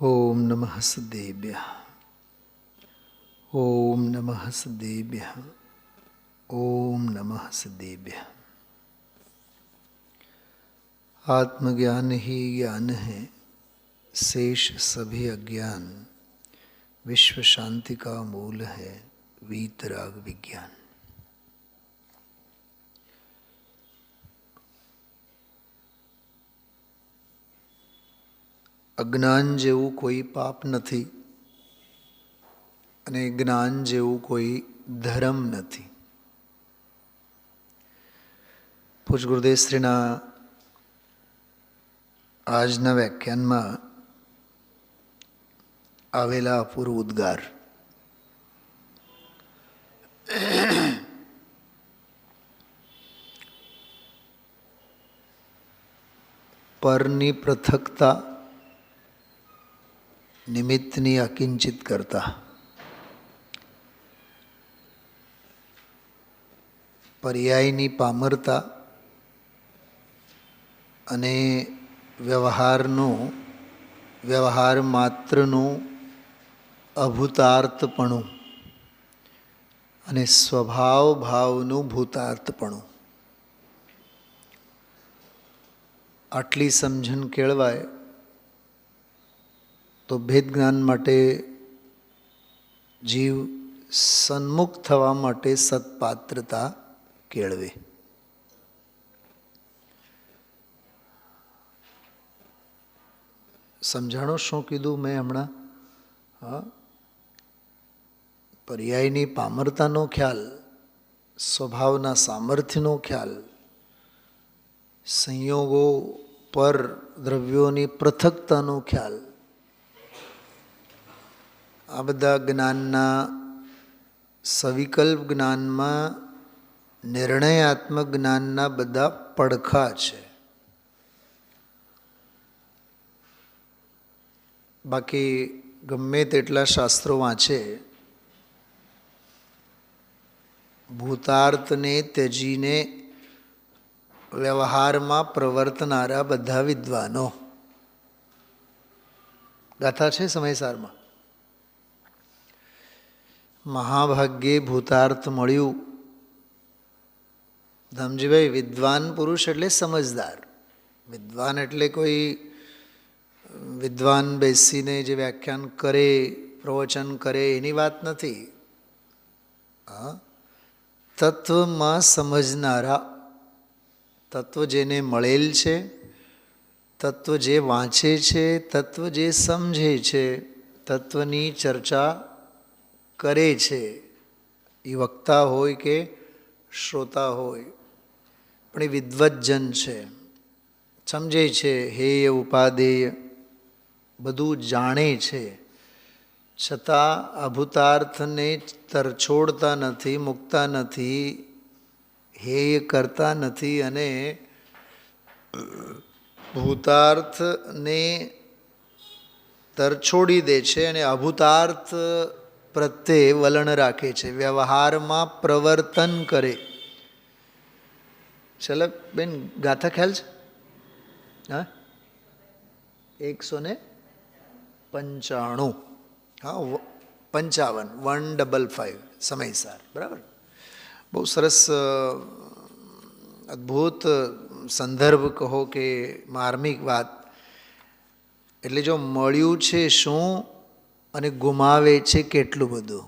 ओम नमः सदेभ्यः। ओम नमः सदेभ्यः। ओम नमः सदेभ्यः। आत्मज्ञान ही ज्ञान है, शेष सभी अज्ञान। विश्व शांति का मूल है वीतराग विज्ञान। अज्ञान जेवुं कोई पाप नहीं अने ज्ञान जेवुं कोई धर्म नहीं। पूज्य गुरुदेव श्रीना આજના વ્યાખ્યાનમાં આવેલા અપૂર્વ ઉદ્ગાર પરની પૃથકતા, નિમિત્તની અકિંચિત કરતા, પર્યાયની પામરતા અને વ્યવહાર માત્રનું અભૂતાર્થપણું અને સ્વભાવ ભાવનું ભૂતાર્થપણું, આટલી સમજણ કેળવાય તો ભેદ જ્ઞાન માટે જીવ સન્મુખ થવા માટે સત્પાત્રતા કેળવે. સમજાણો શું કીધું મેં હમણાં? પર્યાયની પામરતાનો ખ્યાલ, સ્વભાવના સામર્થ્યનો ખ્યાલ, સંયોગો પર દ્રવ્યોની પૃથકતાનો ખ્યાલ, આ બધા જ્ઞાનના સવિકલ્પ જ્ઞાનમાં નિર્ણયાત્મક જ્ઞાનના બધા પડખા છે. બાકી ગમે તેટલા શાસ્ત્રો વાંચે, ભૂતાર્થને ત્યજીને વ્યવહારમાં પ્રવર્તનારા બધા વિદ્વાનો, ગાથા છે સમયસારમાં, મહાભાગ્યે ભૂતાર્થ મળ્યું. ધમજીભાઈ, વિદ્વાન પુરુષ એટલે સમજદાર. વિદ્વાન એટલે કોઈ વિદ્વાન બેસીને જે વ્યાખ્યાન કરે, પ્રવચન કરે એની વાત નથી. તત્વમાં સમજનારા, તત્વ જેને મળેલ છે, તત્વ જે વાંચે છે, તત્વ જે સમજે છે, તત્વની ચર્ચા કરે છે, એ વક્તા હોય કે શ્રોતા હોય, પણ એ વિદ્વજ્જન છે, સમજે છે, હેય ઉપાદેય બધું જાણે છે, છતાં અભૂતાર્થને તરછોડતા નથી, મૂકતા નથી, હેય કરતા નથી અને ભૂતાર્થને તરછોડી દે છે અને અભૂતાર્થ પ્રત્યે વલણ રાખે છે, વ્યવહારમાં પ્રવર્તન કરે. ચાલો બેન, ગાથા ખ્યાલ છે? હા, 195. હા, 55, 155 સમયસાર, બરાબર. બહુ સરસ અદ્ભુત સંદર્ભ કહો કે માર્મિક વાત. એટલે જો મળ્યું છે શું અને ગુમાવે છે કેટલું બધું.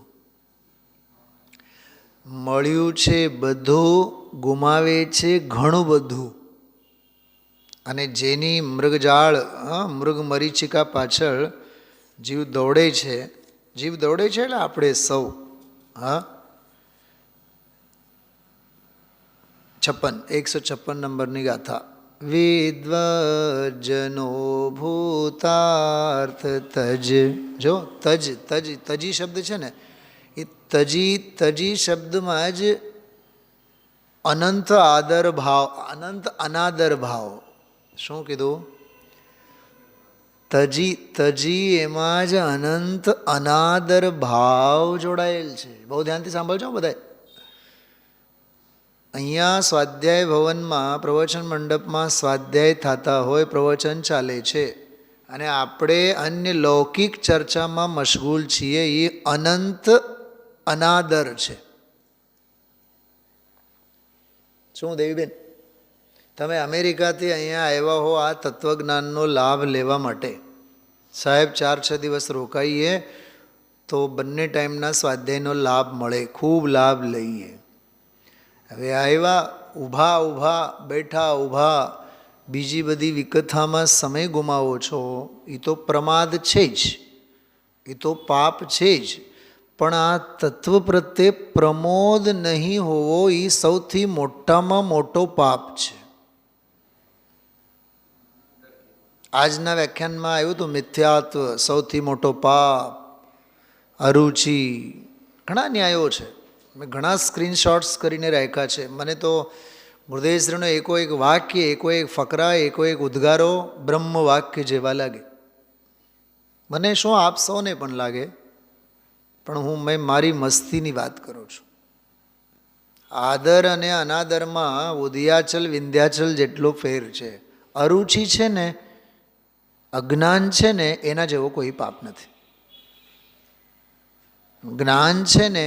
મળ્યું છે બધું, ગુમાવે છે ઘણું બધું. અને જેની મૃગજાળ, મૃગ મરીચિકા પાછળ જીવ દોડે છે, જીવ દોડે છે એટલે આપણે સૌ. 156 નંબરની ગાથા. વિદ્વજનો ભૂતાર્થ તજ. જો તજ, તજી શબ્દ છે ને, એ તજી શબ્દમાં જ અનંત આદર ભાવ, અનંત અનાદર ભાવ. શું કીધું? તજી એમાં જ અનંત અનાદર ભાવ જોડાયેલ છે. બહુ ધ્યાનથી સાંભળજો બધા. અહીંયા સ્વાધ્યાય ભવનમાં, પ્રવચન મંડપમાં સ્વાધ્યાય થતા હોય, પ્રવચન ચાલે છે અને આપણે અન્ય લૌકિક ચર્ચામાં મશગુલ છીએ. એ અનંત અનાદર છે. શું દેવીબેન, તમે અમેરિકાથી અહીંયા આવ્યા હો આ તત્વજ્ઞાનનો લાભ લેવા માટે. સાહેબ 4-6 દિવસ રોકાઈએ તો બંને ટાઈમના સ્વાધ્યાયનો લાભ મળે, ખૂબ લાભ લઈએ. હવે આવ્યા ઊભા ઊભા બેઠા ઊભા બીજી બધી વિકથામાં સમય ગુમાવો છો, એ તો પ્રમાદ છે જ, એ તો પાપ છે જ. પણ આ તત્વ પ્રત્યે પ્રમોદ નહીં હોવો એ સૌથી મોટામાં મોટો પાપ છે. આજના વ્યાખ્યાનમાં આવ્યું હતું મિથ્યાત્વ સૌથી મોટો પાપ, અરુચિ, ઘણા ન્યાયો છે. મેં ઘણા સ્ક્રીનશોટ્સ કરીને રાખ્યા છે. મને તો ગુરુદેવશ્રીનો એકો એક વાક્ય, એકો એક ફકરા, એકો એક ઉદ્ગારો બ્રહ્મ વાક્ય જેવા લાગે. મને શું આપ સૌને પણ લાગે, પણ મેં મારી મસ્તીની વાત કરું છું. આદર અને અનાદરમાં ઉદયાચલ વિંધ્યાચલ જેટલો ફેર છે. અરુચિ છે ને, અજ્ઞાન છે ને, એના જેવો કોઈ પાપ નથી. જ્ઞાન છે ને,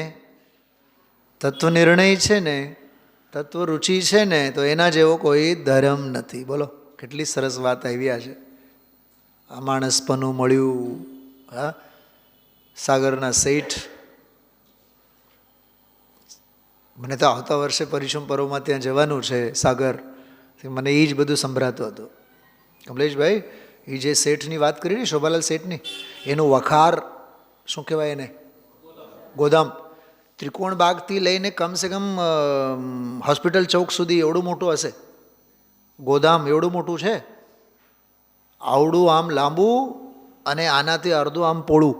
તત્વ નિર્ણય છે ને, તત્વ રુચિ છે ને, તો એના જેવો કોઈ ધર્મ નથી. બોલો કેટલી સરસ વાત આવ્યા છે. આ માણસપણું મળ્યું. હા, સાગરના શેઠ, મને તો આવતા વર્ષે પરિશ્રમ પર્વમાં ત્યાં જવાનું છે સાગર. મને એ જ બધું સંભળાતું હતું. કમલેશભાઈ, એ જે શેઠની વાત કરી ને, શોભાલાલ શેઠની, એનું વખાર શું કહેવાય એને, ગોદામ, ત્રિકોણ બાગથી લઈને કમસે કમ હોસ્પિટલ ચોક સુધી એવડું મોટું હશે. ગોદામ એવડું મોટું છે, આવડું આમ લાંબુ અને આનાથી અડધું આમ પોળું.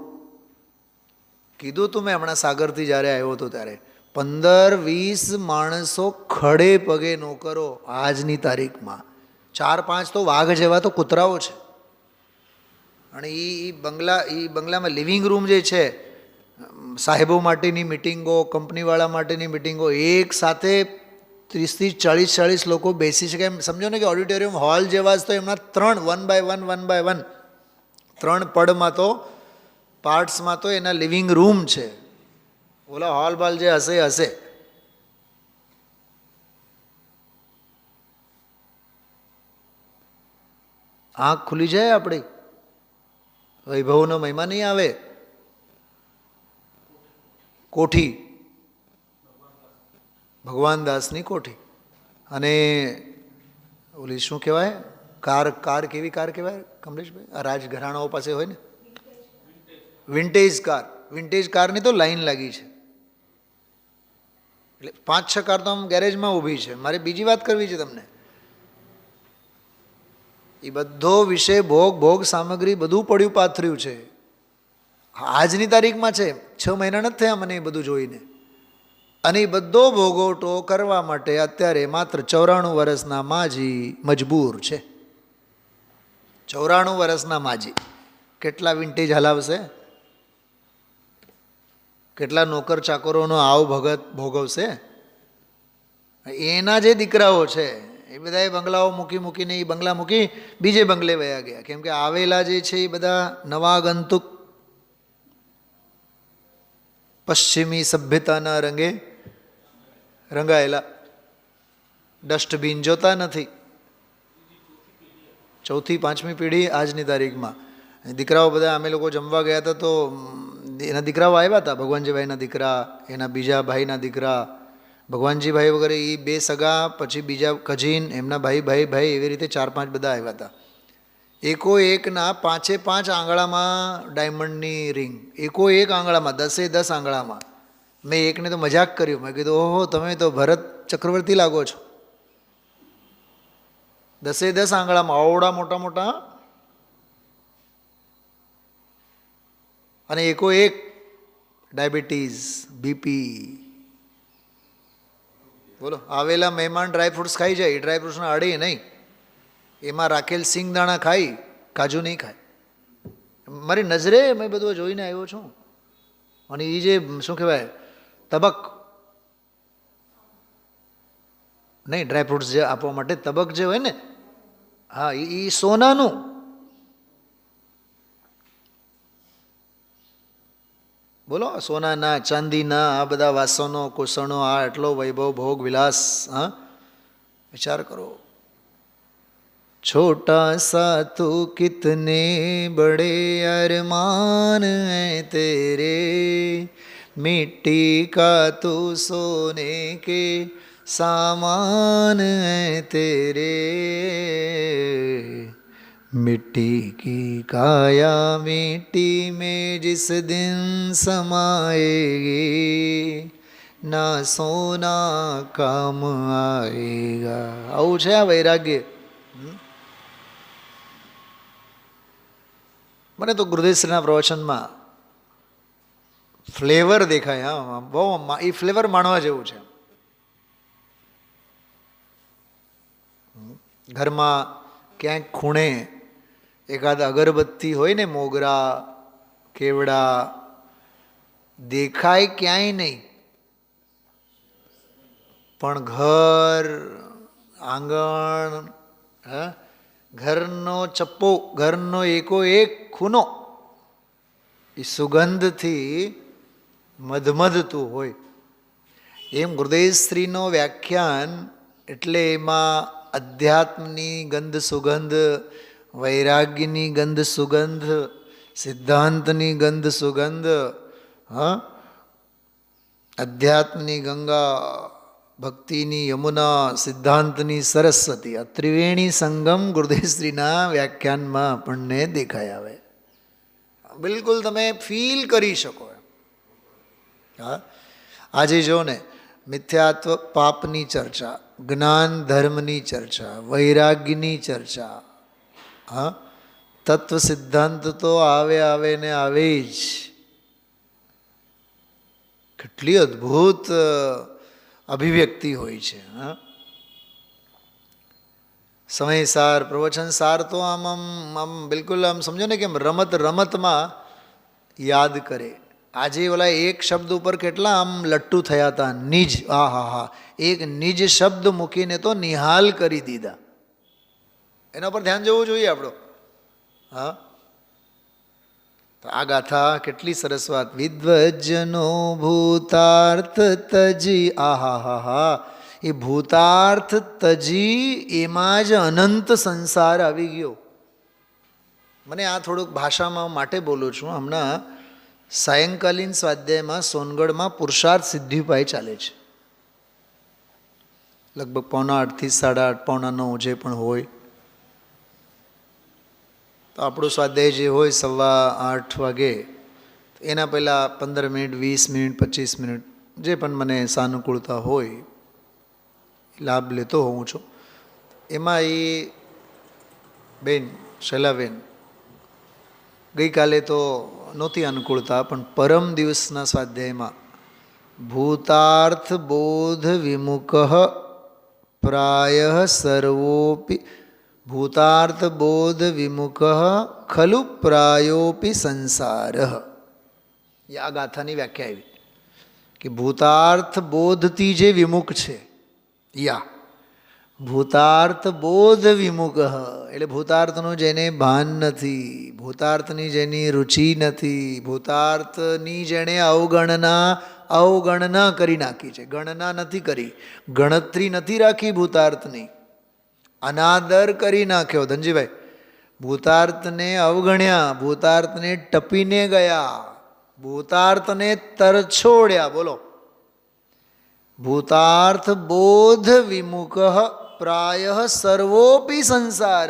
કીધું તું મેં હમણાં સાગરથી જ્યારે આવ્યો હતો ત્યારે 15-20 માણસો ખડે પગે નોકરો આજની તારીખમાં. 4-5 તો વાઘ જેવા તો કૂતરાઓ છે. અને એ બંગલામાં લિવિંગ રૂમ જે છે, સાહેબો માટેની મિટિંગો, કંપનીવાળા માટેની મિટિંગો, એક સાથે 30-40 લોકો બેસી શકે એમ સમજો ને, કે ઓડિટોરિયમ હોલ જેવા જ. તો એમના 3 1 by 1 3 પડમાં તો પાર્ટ્સમાં તો એના લિવિંગ રૂમ છે. ઓલા હોલ બાલ જે હશે હશે. આંખ ખુલી જાય આપણી, વૈભવનો મહિમા નહીં આવે. કોઠી, ભગવાન દાસની કોઠી. અને ઓલી શું કહેવાય, કાર કેવી કાર કહેવાય કમલેશભાઈ, આ રાજઘરાણાઓ પાસે હોય ને, વિન્ટેજ કાર. વિન્ટેજ કારની તો લાઈન લાગી છે. એટલે 5-6 કાર તો આમ ગેરેજમાં ઊભી છે. મારે બીજી વાત કરવી છે તમને. એ બધો વિષય ભોગ સામગ્રી બધું પડ્યું પાથર્યું છે. આજની તારીખમાં છે, 6 મહિના નથી થયા મને એ બધું જોઈને. અને એ બધો ભોગવટો કરવા માટે અત્યારે માત્ર 94 વર્ષના માજી મજબૂર છે. 94 વર્ષના માજી કેટલા વિન્ટેજ હલાવશે, કેટલા નોકર ચાકરોનો આવ ભગત ભોગવશે. એના જે દીકરાઓ છે એ બધા બંગલાઓ મૂકીને એ બંગલા મૂકી બીજે બંગલે વયા ગયા. કેમ કે આવેલા જે છે એ બધા નવા ગંતુક પશ્ચિમી સભ્યતાના રંગે રંગાયેલા ડસ્ટબિન જોતા નથી. 4મી-5મી પેઢી આજની તારીખમાં. દીકરાઓ બધા, અમે લોકો જમવા ગયા હતા તો એના દીકરાઓ આવ્યા હતા, ભગવાનજીભાઈના દીકરા, એના બીજા ભાઈના દીકરા, ભગવાનજીભાઈ વગેરે એ 2 સગા, પછી બીજા કજીન, એમના ભાઈ એવી રીતે 4-5 બધા આવ્યા હતા. એકો એકના 5-5 આંગળામાં ડાયમંડની રિંગ, એકો એક આંગળામાં, 10-10 આંગળામાં. મેં એકને તો મજાક કર્યું, મેં કીધું ઓહો તમે તો ભરત ચક્રવર્તી લાગો છો. 10-10 આંગળામાં આવડા મોટા મોટા, અને એકો એક ડાયાબિટીસ, બીપી. બોલો, આવેલા મહેમાન ડ્રાયફ્રૂટ્સ ખાઈ જાય, ડ્રાયફ્રૂટ્સના અડે નહીં, એમાં રાખેલ સિંગદાણા ખાઈ, કાજુ નહીં ખાય. મારી નજરે મેં બધું જોઈને આવ્યો છું. અને એ જે શું કહેવાય, તબક નહીં, ડ્રાયફ્રૂટ્સ જે આપવા માટે તબક જે હોય ને, હા, એ સોનાનું. બોલો, સોનાના ચાંદીના આ બધા વાસણો કુસણો, આ એટલો વૈભવ ભોગ વિલાસ, હા, વિચાર કરો. छोटा सा तू कितने बड़े अरमान है तेरे, मिट्टी का तू सोने के सामान है तेरे, मिट्टी की काया मिट्टी में जिस दिन समाएगी, ना सोना काम आएगा. આવું છે આ વૈરાગ્ય. મને તો ગુરુદેવશ્રીના પ્રવચનમાં ફ્લેવર દેખાય. હા, બહુ એ ફ્લેવર માણવા જેવું છે. ઘરમાં ક્યાંક ખૂણે એકાદ અગરબત્તી હોય ને, મોગરા કેવડા, દેખાય ક્યાંય નહીં, પણ ઘર આંગણ, હા, ઘરનો ચપ્પો, ઘરનો એકો એક ખૂનો એ સુગંધથી મધમધતું હોય. એમ ગુરુદેવશ્રીનો વ્યાખ્યાન એટલે એમાં અધ્યાત્મની ગંધ સુગંધ, વૈરાગ્યની ગંધ સુગંધ, સિદ્ધાંતની ગંધ સુગંધ, હા, અધ્યાત્મની ગંગા, ભક્તિની યમુના, સિદ્ધાંતની સરસ્વતી, આ ત્રિવેણી સંગમ ગુરુદેવશ્રીના વ્યાખ્યાનમાં આપણને દેખાય આવે. બિલકુલ તમે ફીલ કરી શકો. હા, આજે જો ને, મિથ્યાત્વ પાપની ચર્ચા, જ્ઞાન ધર્મની ચર્ચા, વૈરાગ્યની ચર્ચા, હા, તત્વ સિદ્ધાંત તો આવે આવે ને આવે જ. કેટલી અદ્ભુત અભિવ્યક્તિ હોય છે. હા, સમયસાર પ્રવચન સાર તો આમ આમ આમ બિલકુલ આમ સમજો ને કેમ રમત રમતમાં યાદ કરે. આજે ઓલા એક શબ્દ ઉપર કેટલા આમ લટ્ટુ થયા હતા. નિજ, આ હા હા, એક નિજ શબ્દ મૂકીને તો નિહાલ કરી દીધા. એના પર ધ્યાન જવું જોઈએ આપણો. હા, તો આ ગાથા કેટલી સરસ વાત. વિદ્વજનો ભૂતાર્થ તજી, આ હા હા હા, એ ભૂતાર્થ તજી એમાં જ અનંત સંસાર આવી ગયો. મને આ થોડુંક ભાષામાં માટે બોલું છું. હમણાં સાયંકાલીન સ્વાધ્યાયમાં સોનગઢમાં પુરુષાર્થ સિદ્ધિપાઈ ચાલે છે. લગભગ 7:45 થી 8:30, 8:45 જે પણ હોય. તો આપણું સ્વાધ્યાય જે હોય 7:15 વાગે, એના પહેલાં 15 મિનિટ, 20 મિનિટ, 25 મિનિટ જે પણ મને સાનુકૂળતા હોય લાભ લેતો હોઉં છું. એમાં એ બેન શૈલાબેન ગઈકાલે તો નહોતી અનુકૂળતા, પણ પરમ દિવસના સ્વાધ્યાયમાં ભૂતાર્થ બોધ વિમુખ પ્રાય સર્વોપી, ભૂતાર્થ બોધ વિમુખ ખલુ પ્રાયોપી સંસાર. એ આ ગાથાની વ્યાખ્યા આવી કે ભૂતાર્થ બોધથી જે વિમુખ છે, યા ભૂતાર્થ બોધ વિમુખ, એટલે ભૂતાર્થનું જેને ભાન નથી, ભૂતાર્થની જેની રુચિ નથી, ભૂતાર્થની જેણે અવગણના કરી નાખી છે. ગણના નથી કરી, ગણતરી નથી રાખી ભૂતાર્થની, અનાદર કરી નાખ્યો. ધનજીભાઈ, ભૂતાર્થને અવગણ્યા, ભૂતાર્થને ટપીને ગયા, ભૂતાર્થને તરછોડ્યા. બોલો, ભૂતાર્થ બોધ વિમુખ પ્રાય સર્વોપી સંસાર.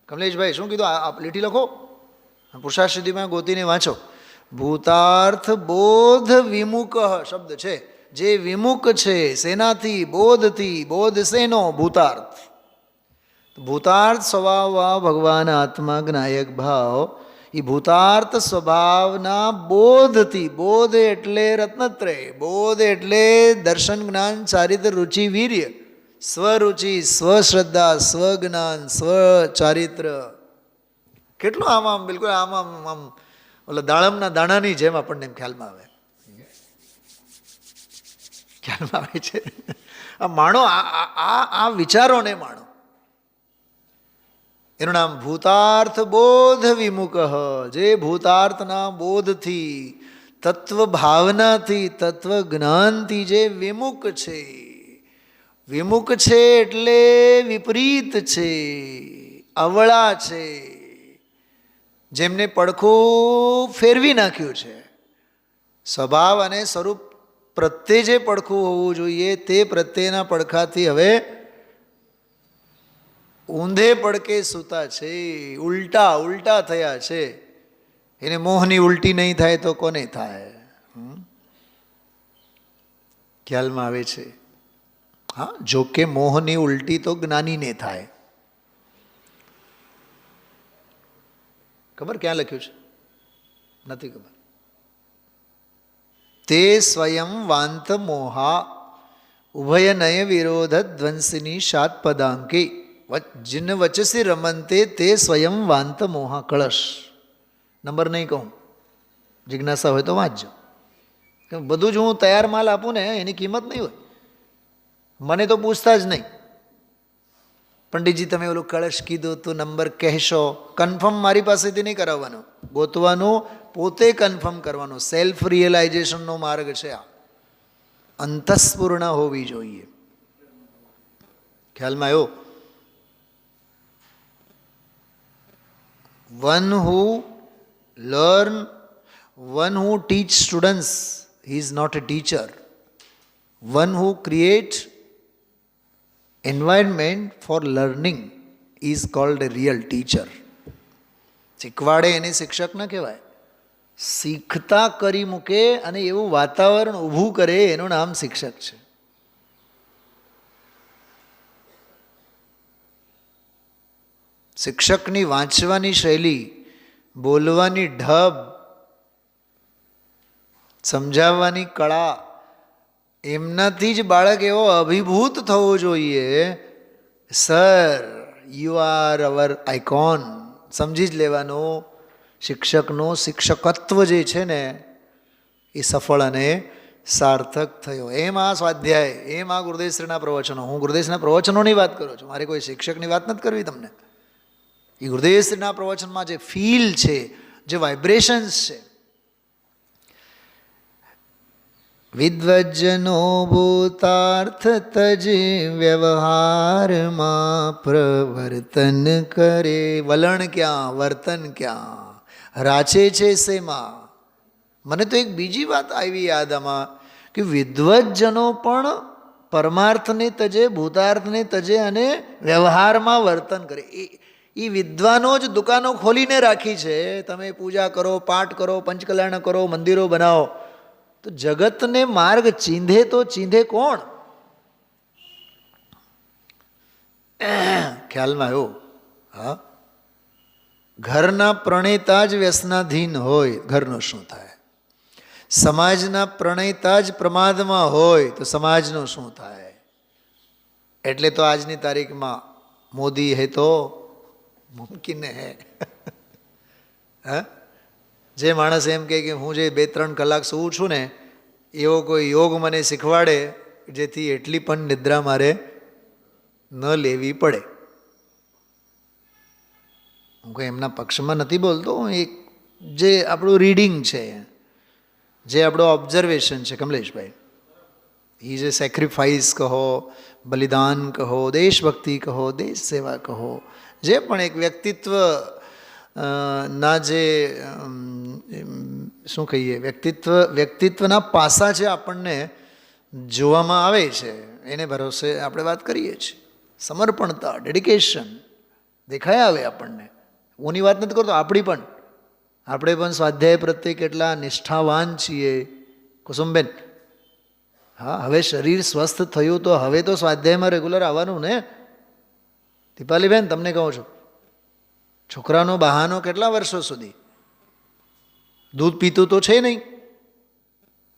કમલેશભાઈ શું કીધું? આપ લીટી લખો, પુરુષાર્થ સિદ્ધિમાં ગોતીને વાંચો. ભૂતાર્થ બોધ વિમુખ શબ્દ છે, જે વિમુખ છે શેનાથી? બોધથી. બોધ શેનો? ભૂતાર્થ. ભૂતાર્થ સ્વભાવ ભગવાન આત્મા જ્ઞાયક ભાવ, એ ભૂતાર્થ સ્વભાવના બોધથી. બોધ એટલે રત્નત્રય, બોધ એટલે દર્શન, જ્ઞાન, ચારિત્ર, રુચિ, વીર્ય, સ્વરુચિ, સ્વશ્રદ્ધા, સ્વજ્ઞાન, સ્વચારિત્ર. કેટલું આમ આમ બિલકુલ આમ આમ આમ ઓલા દાડમના દાણાની જેમ આપણને ખ્યાલમાં આવે, ખ્યાલમાં આવે છે. આ માણો, આ વિચારોને માણો. એનું નામ ભૂતાર્થ બોધ વિમુખ, જે ભૂતાર્થના બોધથી તત્વ ભાવનાથી, તત્વ જ્ઞાનથી જે વિમુખ છે, વિમુખ છે એટલે વિપરીત છે, અવળા છે, જેમને પડખું ફેરવી નાખ્યું છે. સ્વભાવ અને સ્વરૂપ પ્રત્યે જે પડખું હોવું જોઈએ તે પ્રત્યેના પડખાથી હવે ઊંધે પડકે સૂતા છે, ઉલટા ઉલટા થયા છે. એને મોહની ઉલટી નહીં થાય તો કોને થાય? ખ્યાલમાં આવે છે? હા, જોકે મોહની ઉલટી તો જ્ઞાનીને થાય. ખબર ક્યાં લખ્યું છે? નથી ખબર. તે સ્વયં વાંત મોહા ઉભયનય વિરોધ ધ્વંસિની શાત પદાંકી જિન વચસી રમંતે તે સ્વયં વાંત મોહા. કળશ નંબર નહીં કહું, જિજ્ઞાસા હોય તો વાંચજો. બધું જ હું તૈયાર માલ આપું ને એની કિંમત નહીં હોય. મને તો પૂછતા જ નહીં, પંડિતજી તમે ઓલું કળશ કીધું તો નંબર કહેશો. કન્ફર્મ મારી પાસેથી નહીં કરાવવાનું, ગોતવાનું, પોતે કન્ફર્મ કરવાનું. સેલ્ફ રિયલાઇઝેશનનો માર્ગ છે આ. અંતસ્ફૂર્ણ હોવી જોઈએ. ખ્યાલમાં આવ્યો? One who learn, one who teach students, he is not a teacher. One who create environment for learning is called a real teacher. શીખવાડે એને શિક્ષક ન કહેવાય. શીખતા કરી મૂકે અને એવું વાતાવરણ ઊભું કરે એનું નામ શિક્ષક છે. શિક્ષકની વાંચવાની શૈલી, બોલવાની ઢબ, સમજાવવાની કળા, એમનાથી જ બાળક એવો અભિભૂત થવો જોઈએ, sir you are our icon. સમજી જ લેવાનું શિક્ષકનો શિક્ષકત્વ જે છે ને એ સફળ અને સાર્થક થયો. એમ આ સ્વાધ્યાય, એમ આ ગુરુદેવશ્રીના પ્રવચનો. હું ગુરુદેવશ્રીના પ્રવચનોની વાત કરું છું, મારે કોઈ શિક્ષકની વાત નથી કરવી તમને. એ ગુરુદેવશ્રીના પ્રવચનમાં જે ફીલ છે, જે વાઇબ્રેશન્સ છે. વિદ્વજ્જનો ભૂતાર્થ તજ વ્યવહારમાં પ્રવર્તન કરે. વલણ ક્યાં, વર્તન ક્યાં, રાચે છે શેમાં? મને તો એક બીજી વાત આવી યાદ આમાં કે વિદ્વજ્જનો પણ પરમાર્થને તજે, ભૂતાર્થને તજે અને વ્યવહારમાં વર્તન કરે. એ વિદ્વાનો જ દુકાનો ખોલીને રાખી છે. તમે પૂજા કરો, પાઠ કરો, પંચકલ્યાણ કરો, મંદિરો બનાવો, તો જગતને માર્ગ ચીંધે તો ચીંધે કોણ? ખ્યાલમાં આવ્યો? હા, ઘરના પ્રણેતા જ વ્યસનાધીન હોય, ઘરનું શું થાય? સમાજના પ્રણેતા જ પ્રમાદમાં હોય તો સમાજનું શું થાય? એટલે તો આજની તારીખમાં મોદી હે તો મુમકિન હે. હા, જે માણસ એમ કહે કે હું જે 2-3 કલાક સૂવું છું ને એવો કોઈ યોગ મને શીખવાડે જેથી એટલી પણ નિદ્રા મારે ન લેવી પડે. હું કોઈ એમના પક્ષમાં નથી બોલતો, એક જે આપણું રીડિંગ છે, જે આપણો ઓબ્ઝર્વેશન છે. કમલેશભાઈ, એ જે સેક્રિફાઈસ કહો, બલિદાન કહો, દેશભક્તિ કહો, દેશ સેવા કહો, જે પણ એક વ્યક્તિત્વ ના જે શું કહીએ, વ્યક્તિત્વના પાસા જે આપણને જોવામાં આવે છે એને ભરોસે આપણે વાત કરીએ છીએ. સમર્પણતા, ડેડિકેશન દેખાય આવે આપણને. ઓની વાત નથી કરતો, આપણે પણ સ્વાધ્યાય પ્રત્યે કેટલા નિષ્ઠાવાન છીએ. કુસુમબેન, હા, હવે શરીર સ્વસ્થ થયું તો હવે તો સ્વાધ્યાયમાં રેગ્યુલર આવવાનું ને. દીપાલીબેન, તમને કહું છું, છોકરાનો બહાનો કેટલા વર્ષો સુધી દૂધ પીતું તો છે નહીં,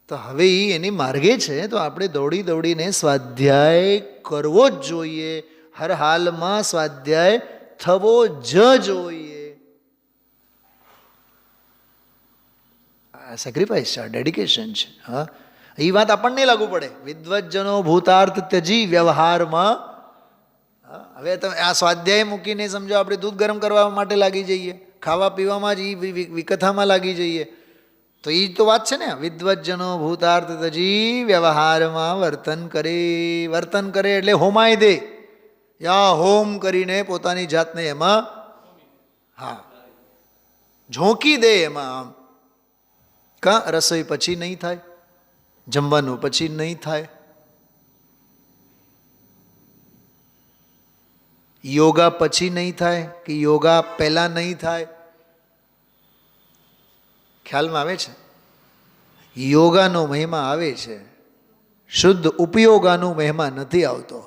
તો હવે એ એની માર્ગે છે, તો આપણે દોડી દોડીને સ્વાધ્યાય કરવો જ જોઈએ. હર હાલમાં સ્વાધ્યાય થવો જ જોઈએ. આ સેક્રિફાઈસ છે, ડેડિકેશન છે. હા, એ વાત આપણને લાગુ પડે. વિદ્વજ્જનો ભૂતાર્થ ત્યજી વ્યવહારમાં. હવે તમે આ સ્વાધ્યાય મૂકીને સમજો આપણે દૂધ ગરમ કરવા માટે લાગી જઈએ, ખાવા પીવામાં જ એ વિકથામાં લાગી જઈએ, તો એ તો વાત છે ને, વિદ્વજ્જનો ભૂતાર્થ તજી વ્યવહારમાં વર્તન કરે એટલે હોમાય દે, યા હોમ કરીને પોતાની જાતને એમાં હા ઝોંકી દે એમાં. આમ કા રસોઈ પછી નહીં થાય, જમવાનું પછી નહીં થાય, યોગા પછી નહીં થાય કે યોગા પહેલાં નહીં થાય. ખ્યાલમાં આવે છે? યોગાનો મહિમા આવે છે, શુદ્ધ ઉપયોગાનો મહિમા નથી આવતો.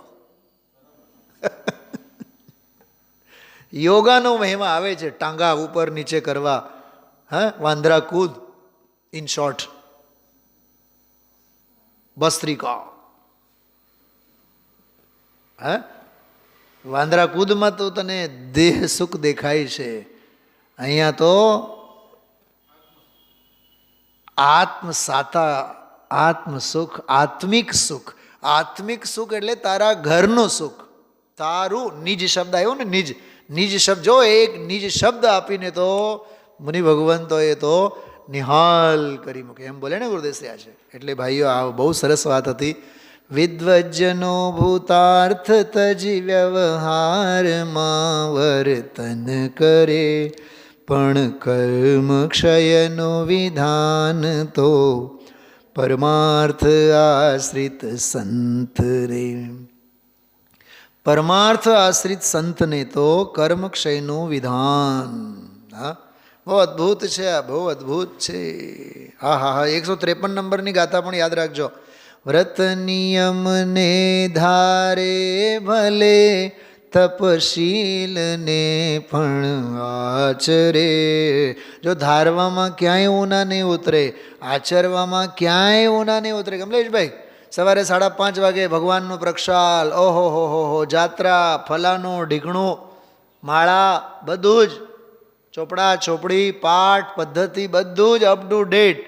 યોગાનો મહિમા આવે છે, ટાંગા ઉપર નીચે કરવા, હા વાંદરા કૂદ, ઇન શોર્ટ ભસ્ત્રિકા. હા વાંદરા કૂદમાં તો તને દેહ સુખ દેખાય છે, અહીંયા તો આત્મ સાતા, આત્મ સુખ, આત્મિક સુખ. આત્મિક સુખ એટલે તારા ઘરનું સુખ, તારું નિજ શબ્દ આવ્યો ને, નિજ શબ્દ. જો એક નિજ શબ્દ આપીને તો મુનિ ભગવંતો એ તો નિહાલ કરી મૂકે, એમ બોલે ને ગુરુદેવ શ્રી છે. એટલે ભાઈઓ આ બહુ સરસ વાત હતી. વિદ્વજ્જનો ભૂતાર્થ તજી વ્યવહારમાં વર્તન કરે, પણ કર્મ ક્ષયનું વિધાન તો પરમાર્થ આશ્રિત સંત રે. પરમાર્થ આશ્રિત સંતને તો કર્મ ક્ષયનું વિધાન. હા બહુ અદ્ભુત છે, આ બહુ અદ્ભુત છે. હા હા હા 153 નંબરની ગાથા પણ યાદ રાખજો. વ્રત નિયમને ધારે ભલે, તપશીલને પણ આચરે. જો ધારવામાં ક્યાંય ઊના નહીં ઉતરે, આચરવામાં ક્યાંય ઊના નહીં ઉતરે. કમલેશભાઈ સવારે 5:30 વાગે ભગવાનનું પ્રક્ષાલ, ઓહો હો હો, જાત્રા, ફલાનું ઢીકણું, માળા, બધું જ ચોપડા ચોપડી પાઠ પદ્ધતિ બધું જ અપ ટુ ડેટ.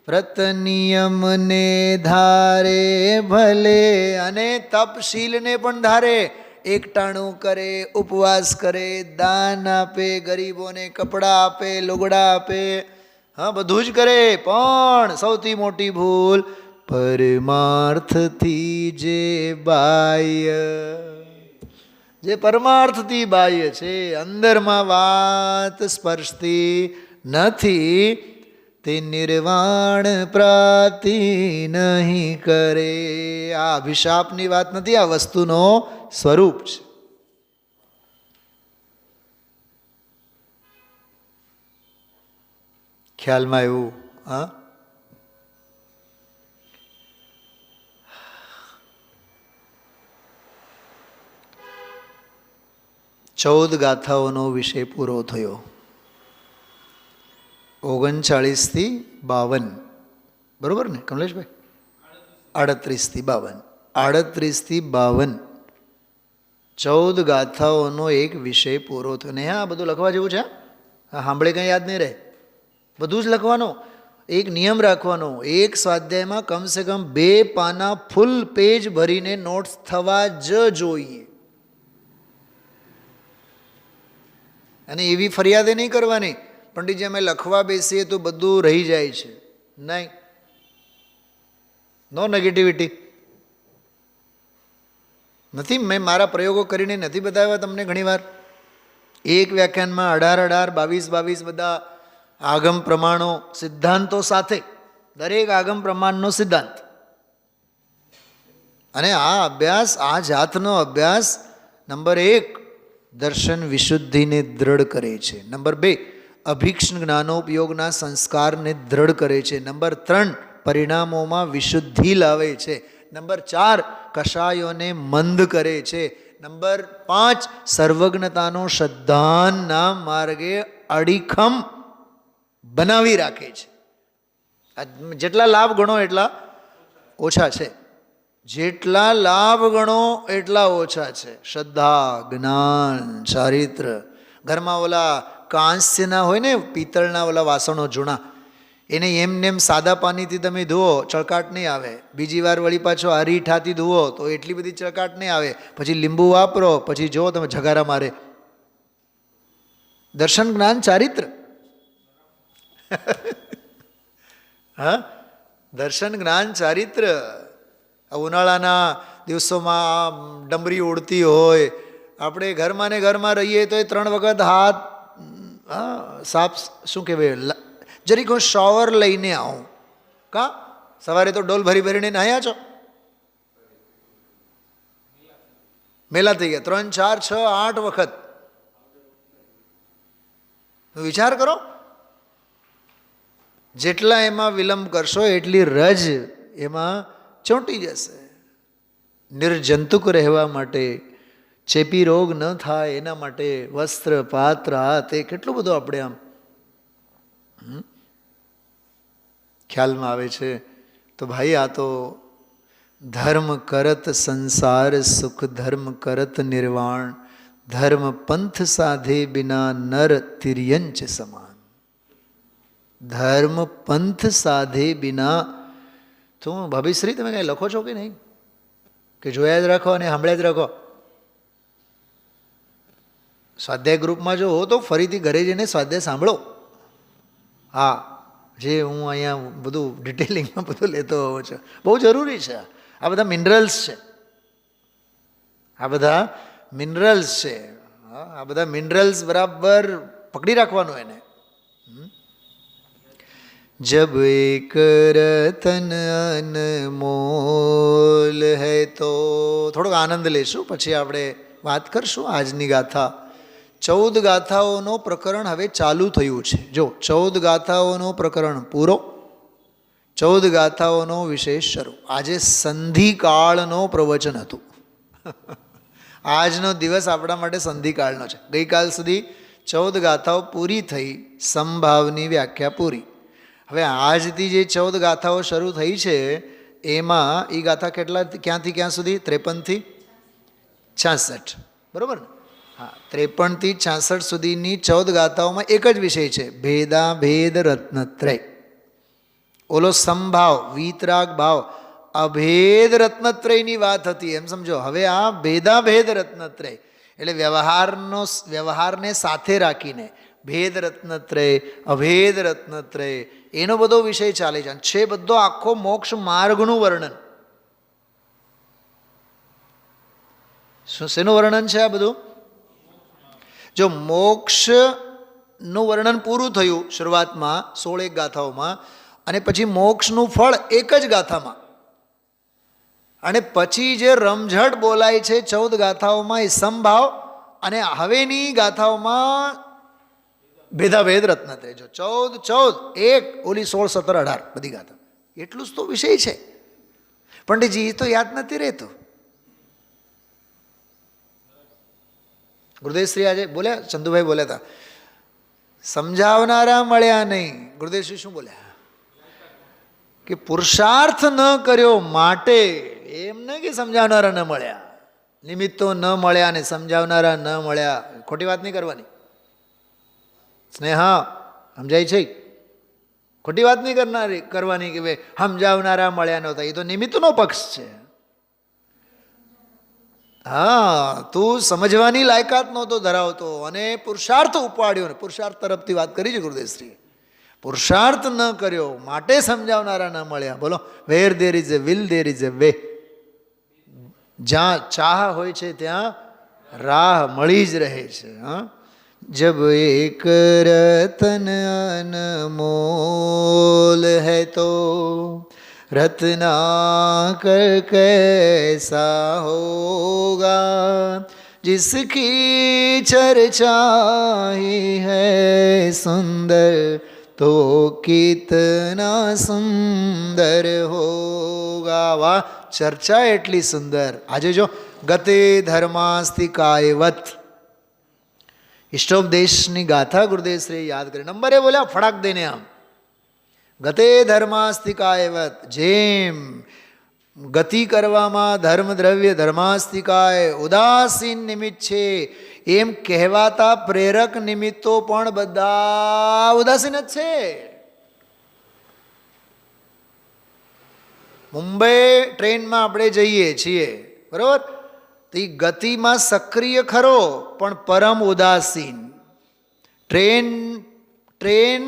વ્રત નિયમને ધારે ભલે, અને તપશીલને પણ ધારે. એકટાણું કરે, ઉપવાસ કરે, દાન આપે, ગરીબોને કપડાં આપે, લુગડા આપે, હા બધું જ કરે. પણ સૌથી મોટી ભૂલ, પરમાર્થથી જે બાહ્ય, જે પરમાર્થથી બાહ્ય છે, અંદરમાં વાત સ્પર્શતી નથી, તે નિર્વાણ પ્રાપ્તિ નહીં કરે. આ અભિશાપની વાત નથી, આ વસ્તુનો સ્વરૂપ છે. ખ્યાલમાં એવું? હા 14 ગાથાઓનો વિષય પૂરો થયો. 39 થી 52, બરોબર ને કમલેશભાઈ? 38 થી 52, 38 થી 52 14 ગાથાઓનો એક વિષય પૂરો થયો. ને હા બધું લખવા જેવું છે. હા સાંભળે કંઈ યાદ નહીં રહે, બધું જ લખવાનું. એક નિયમ રાખવાનો, એક સ્વાધ્યાયમાં કમસે કમ 2 પાના ફૂલ પેજ ભરીને નોટ્સ થવા જ જોઈએ. અને એવી ફરિયાદે નહીં કરવાની, પંડિતજી અમે લખવા બેસીએ તો બધું રહી જાય છે. નહીં, નો નેગેટિવિટી. નથી, મેં મારા પ્રયોગો કરીને નથી બતાવ્યા તમને ઘણીવાર. એક વ્યાખ્યાનમાં 18, 22 બધા આગમ પ્રમાણો સિદ્ધાંતો સાથે, દરેક આગમ પ્રમાણનો સિદ્ધાંત. અને આ અભ્યાસ, આ જાતનો અભ્યાસ નંબર 1 દર્શન વિશુદ્ધિને દ્રઢ કરે છે. નંબર 2 અભિક્ષણ જ્ઞાનોપયોગના સંસ્કારને દ્રઢ કરે છે. નંબર 3 પરિણામોમાં વિશુદ્ધિ લાવે છે. નંબર 4 કષાયોને મંદ કરે છે. નંબર 5 સર્વજ્ઞતાનો શ્રદ્ધાના માર્ગે અડીખમ બનાવી રાખે છે. જેટલા લાભ ગણો એટલા ઓછા છે, જેટલા લાભ ગણો એટલા ઓછા છે. શ્રદ્ધા, જ્ઞાન, ચારિત્ર. ઘરમાં ઓલા કાંસ્યના હોય ને, પિત્તળના ઓલા વાસણો જૂના, એને એમને એમ સાદા પાણીથી તમે ધુઓ, ચળકાટ નહીં આવે. બીજી વાર વળી પાછો અરીઠાથી ધુઓ તો એટલી બધી ચળકાટ નહીં આવે. પછી લીંબુ વાપરો, પછી જુઓ તમે ઝઘારા મારે. દર્શન, જ્ઞાન, ચારિત્ર. હા, દર્શન જ્ઞાન ચારિત્ર. ઉનાળાના દિવસોમાં ડમરી ઉડતી હોય, આપણે ઘરમાં ને ઘરમાં રહીએ તો એ 3 વખત હાથ સાફ શું કહેવાય જરીક હું શોવર લઈને આવું. કા સવારે તો ડોલ ભરી ભરીને નાહ્યા છો, મેલા થઈ ગયા 3, 4, 6, 8 વખત. વિચાર કરો, જેટલા એમાં વિલંબ કરશો એટલી રજ એમાં ચોંટી જશે. નિર્જંતુક રહેવા માટે, ચેપી રોગ ન થાય એના માટે વસ્ત્ર પાત્ર આ તે કેટલું બધું આપણે આમ ખ્યાલમાં આવે છે. તો ભાઈ આ તો ધર્મ કરત સંસાર સુખ, ધર્મ કરત નિર્વાણ, ધર્મ પંથ સાધે બિના નર તિર્યંચ સમાન. ધર્મ પંથ સાધે બિના. તો ભાભીશ્રી તમે કંઈ લખો છો કે નહીં, કે જોયા જ રાખો અને સાંભળ્યા જ રાખો? સ્વાધ્યાય ગ્રુપમાં જો હો તો ફરીથી ઘરે જઈને સ્વાધ્યાય સાંભળો. હા, જે હું અહીંયા બધું ડિટેલિંગમાં બધું લેતો હોઉં છું, બહુ જરૂરી છે. આ બધા મિનરલ્સ છે, આ બધા મિનરલ્સ છે. આ બધા મિનરલ્સ બરાબર પકડી રાખવાનું એને. જબ એક રતન અનમોલ હૈ. તો થોડોક આનંદ લેશું, પછી આપણે વાત કરશું આજની ગાથા. 14 ગાથાઓનો પ્રકરણ હવે ચાલુ થયું છે. જો 14 ગાથાઓનો પ્રકરણ પૂરો, 14 ગાથાઓનો વિશેષ શરૂ. આજે સંધિકાળનો પ્રવચન હતું. આજનો દિવસ આપણા માટે સંધિકાળનો છે. ગઈકાલ સુધી 14 ગાથાઓ પૂરી થઈ, સમભાવની વ્યાખ્યા પૂરી. હવે આજથી જે 14 ગાથાઓ શરૂ થઈ છે એમાં એ ગાથા કેટલા, ક્યાંથી ક્યાં સુધી? 53 થી 66, બરાબર ને? હા, 53 થી 66 સુધીની 14 ગાથાઓમાં એક જ વિષય છે, ભેદા ભેદ રત્નત્રય. ઓલો સમભાવ, વીતરાગ ભાવ, અભેદ રત્નત્રયની વાત હતી, એમ સમજો. હવે આ ભેદા ભેદ રત્નત્રય એટલે વ્યવહારને સાથે રાખીને ભેદ રત્નત્રય, અભેદ રત્નત્રય, એનો બધો વિષય ચાલે છે. બધો આખો મોક્ષ માર્ગનું વર્ણન. શેનું વર્ણન છે આ બધું? જો મોક્ષનું વર્ણન પૂરું થયું શરૂઆતમાં 16 ગાથાઓમાં, અને પછી મોક્ષનું ફળ એક જ ગાથામાં, અને પછી જે રમઝટ બોલાય છે 14 ગાથાઓમાં એ સમભાવ, અને હવેની ગાથાઓમાં ભેદાભેદ રત્નત્રય. જો 14, 1, ઓલી 16, 17, 18 બધી ગાથા. એટલું જ તો વિષય છે. પંડિતજી એ તો યાદ નથી રહેતો. ગુરુદેવશ્રી આજે બોલ્યા, ચંદુભાઈ બોલ્યા હતા, સમજાવનારા મળ્યા નહીં. ગુરુદેવશ્રી શું બોલ્યા? કે પુરુષાર્થ ન કર્યો માટે. એમ ન કે સમજાવનારા ન મળ્યા, નિમિત્તો ન મળ્યા અને સમજાવનારા ન મળ્યા. ખોટી વાત નહીં કરવાની. સ્નેહા સમજાય છે? ખોટી વાત નહીં કરવાની કે ભાઈ સમજાવનારા મળ્યા નહોતા. એ તો નિમિત્તનો પક્ષ છે. હા, તું સમજવાની લાયકાત નહોતો ધરાવતો અને પુરુષાર્થ ઉપાડ્યો ને. પુરુષાર્થ તરફથી વાત કરી છે ગુરુદેવશ્રીએ. પુરુષાર્થ ન કર્યો માટે સમજાવનારા ન મળ્યા. બોલો, where there is a will there is a way. જ્યાં ચાહ હોય છે ત્યાં રાહ મળી જ રહે છે. હા, જબ એક રતન અનમોલ હૈ તો रत्नाकर कैसा होगा, जिसकी चर्चा ही है सुंदर तो कितना सुंदर होगा. वाह, ચર્ચા એટલી સુંદર. આજે જો ગતે ધર્માસ્તિ કાયવત ઇષ્ટોપદેશની ગાથા ગુરુદેવશ્રી યાદ કરી નંબરે બોલ્યા ફડાક દઈને આમ. ગતે ધર્માસ્તિકાયવત, જેમ ગતિ કરવામાં ધર્મ દ્રવ્ય ધર્માસ્તિકાય ઉદાસીન નિમિત્ત છે, એમ કહેવાતા પ્રેરક નિમિત્તો પણ બધા ઉદાસીન જ છે. મુંબઈ ટ્રેનમાં આપણે જઈએ છીએ, બરાબર? તો એ ગતિમાં સક્રિય ખરો પણ પરમ ઉદાસીન. ટ્રેન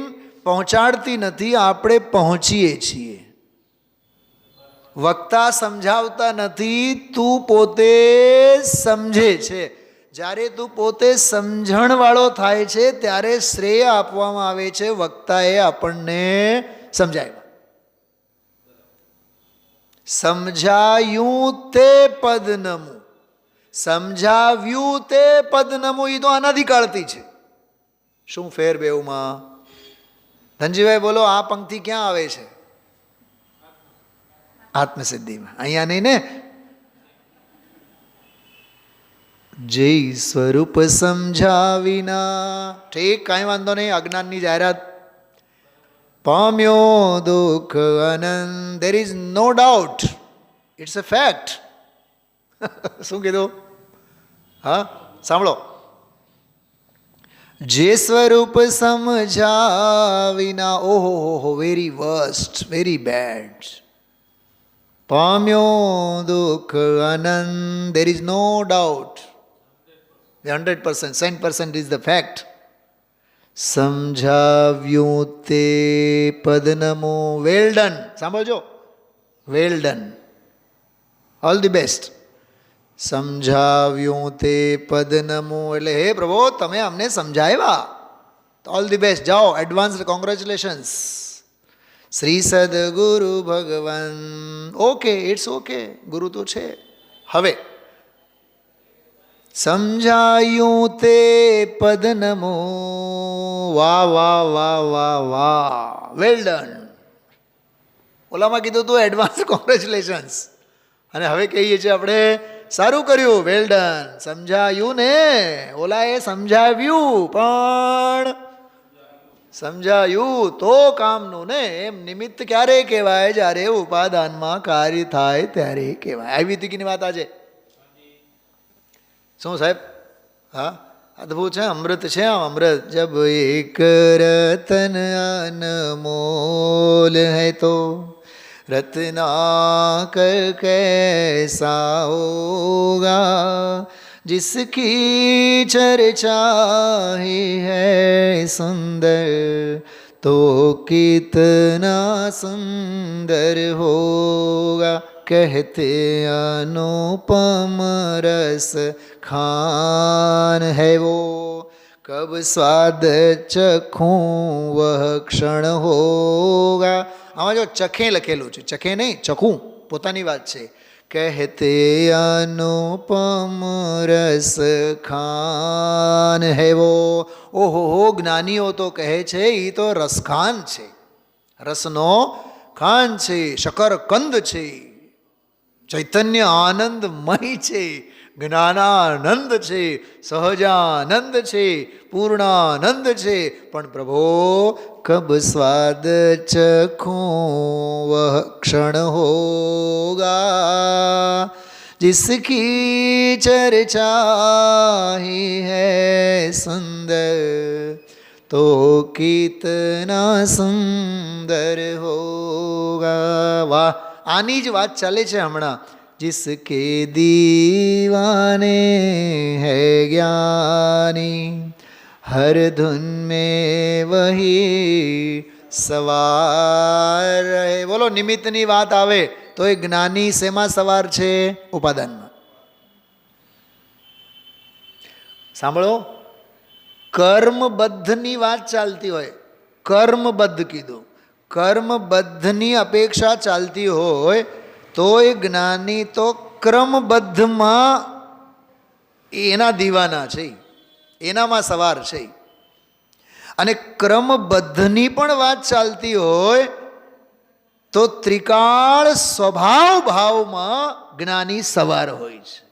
પહોંચાડતી નથી, આપણે પહોંચીએ છીએ. વક્તા સમજાવતા નથી, તું પોતે સમજે છે. જ્યારે તું પોતે સમજણવાળો થાય છે ત્યારે શ્રેય આપવામાં આવે છે વક્તાએ આપણને સમજાવ્યા. સમજાયું તે પદનમું, સમજાવ્યું તે પદનમું, એ તો અનાદિકાળથી છે. શું ફેર બેઉમાં? ધનજીભાઈ બોલો, આ પંક્તિ ક્યાં આવે છે? આત્મસિદ્ધિમાં. અહીંયા નહીં ને? જે સ્વરૂપ સમજાવિના. ઠીક, કાંઈ વાંધો નહીં. અજ્ઞાનની જાહેરાત. પામ્યો દુઃખ આનંદ. There is no doubt, it's a fact. શું કીધું? હા, સાંભળો. જે સ્વરૂપ સમજાવિના, ઓહો હો, વેરી વર્સ્ટ, વેરી બેડ. પામ્યો દુઃખ આનંદ. There is no doubt. 100%, 100% is the fact. સમજાવ્યું તે પદનમો. Well done. સાંભળજો, well done, all the best. સમજાવ્યું તે પદનમો એટલે હે પ્રભુ, તમે અમને સમજાવ્યા, ઓલ ધી બેસ્ટ. જાઓ, એડવાન્સ કોંગ્રેચ્યુલેશન્સ. શ્રી સદગુરુ ભગવાન. ઓકે, ઇટ્સ ઓકે, ગુરુ તો છે. હવે સમજાયું તે પદનમો. વાહ વાહ વાહ વાહ વાહ, વેલ ડન. ઓલામાં કીધું તું એડવાન્સ કોંગ્રેચ્યુલેશન્સ, અને હવે કહીએ છીએ આપણે સારું કર્યું, વેલ ડન. સમજાયું ને, ઓલાએ સમજાવ્યું, પણ સમજાયું તો કામનું ને. એમ નિમિત્ત ક્યારે કહેવાય? જ્યારે ઉપાદાનમાં કાર્ય થાય ત્યારે કહેવાય. આવી તીકીની વાત આજે. શું સાહેબ? હા, અદ્ભુત છે, અમૃત છે. અમૃત. જબ એક રતન અનમોલ હૈ તો रत्नाकर कैसा होगा, जिसकी चर्चा ही है सुंदर, तो कितना सुंदर होगा. कहते अनुपम रस खान है वो, कब स्वाद चखूं वह क्षण होगा. આમાં જો ચખે લખેલું છે, ચખે નહીં, ચખું પોતાની વાત છે. કહેતે અનુપમ રસ ખાન હે વો. ઓહો હો, જ્ઞાનીઓ તો કહે છે એ તો રસખાન છે, રસનો ખાન છે, શકરકંદ છે, ચૈતન્ય આનંદમય છે, જ્ઞાનાનંદ છે, સહજાનંદ છે, પૂર્ણાનંદ છે. પણ પ્રભો કબ સ્વાદ ચખૂં વહ ક્ષણ હોગા, जिसकी चर्चा ही है सुंदर, तो कितना सुंदर होगा. વાહ, આની જ વાત ચાલે છે હમણાં. जिसके दीवाने है ज्ञानी, हर धुन में वही सवार रहे. બોલો, નિમિત્તની વાત આવે તો એ જ્ઞાની શેમાં સવાર છે? ઉપાદાનમાં. સાંભળો, કર્મબદ્ધની વાત ચાલતી હોય, કર્મબદ્ધ કીધું, કર્મબદ્ધની અપેક્ષા ચાલતી હોય તો એ જ્ઞાની તો ક્રમબદ્ધમાં એના દીવાના છે, એનામાં સવાર છે. અને ક્રમબદ્ધની પણ વાત ચાલતી હોય તો ત્રિકાળ સ્વભાવ ભાવમાં જ્ઞાની સવાર હોય છે.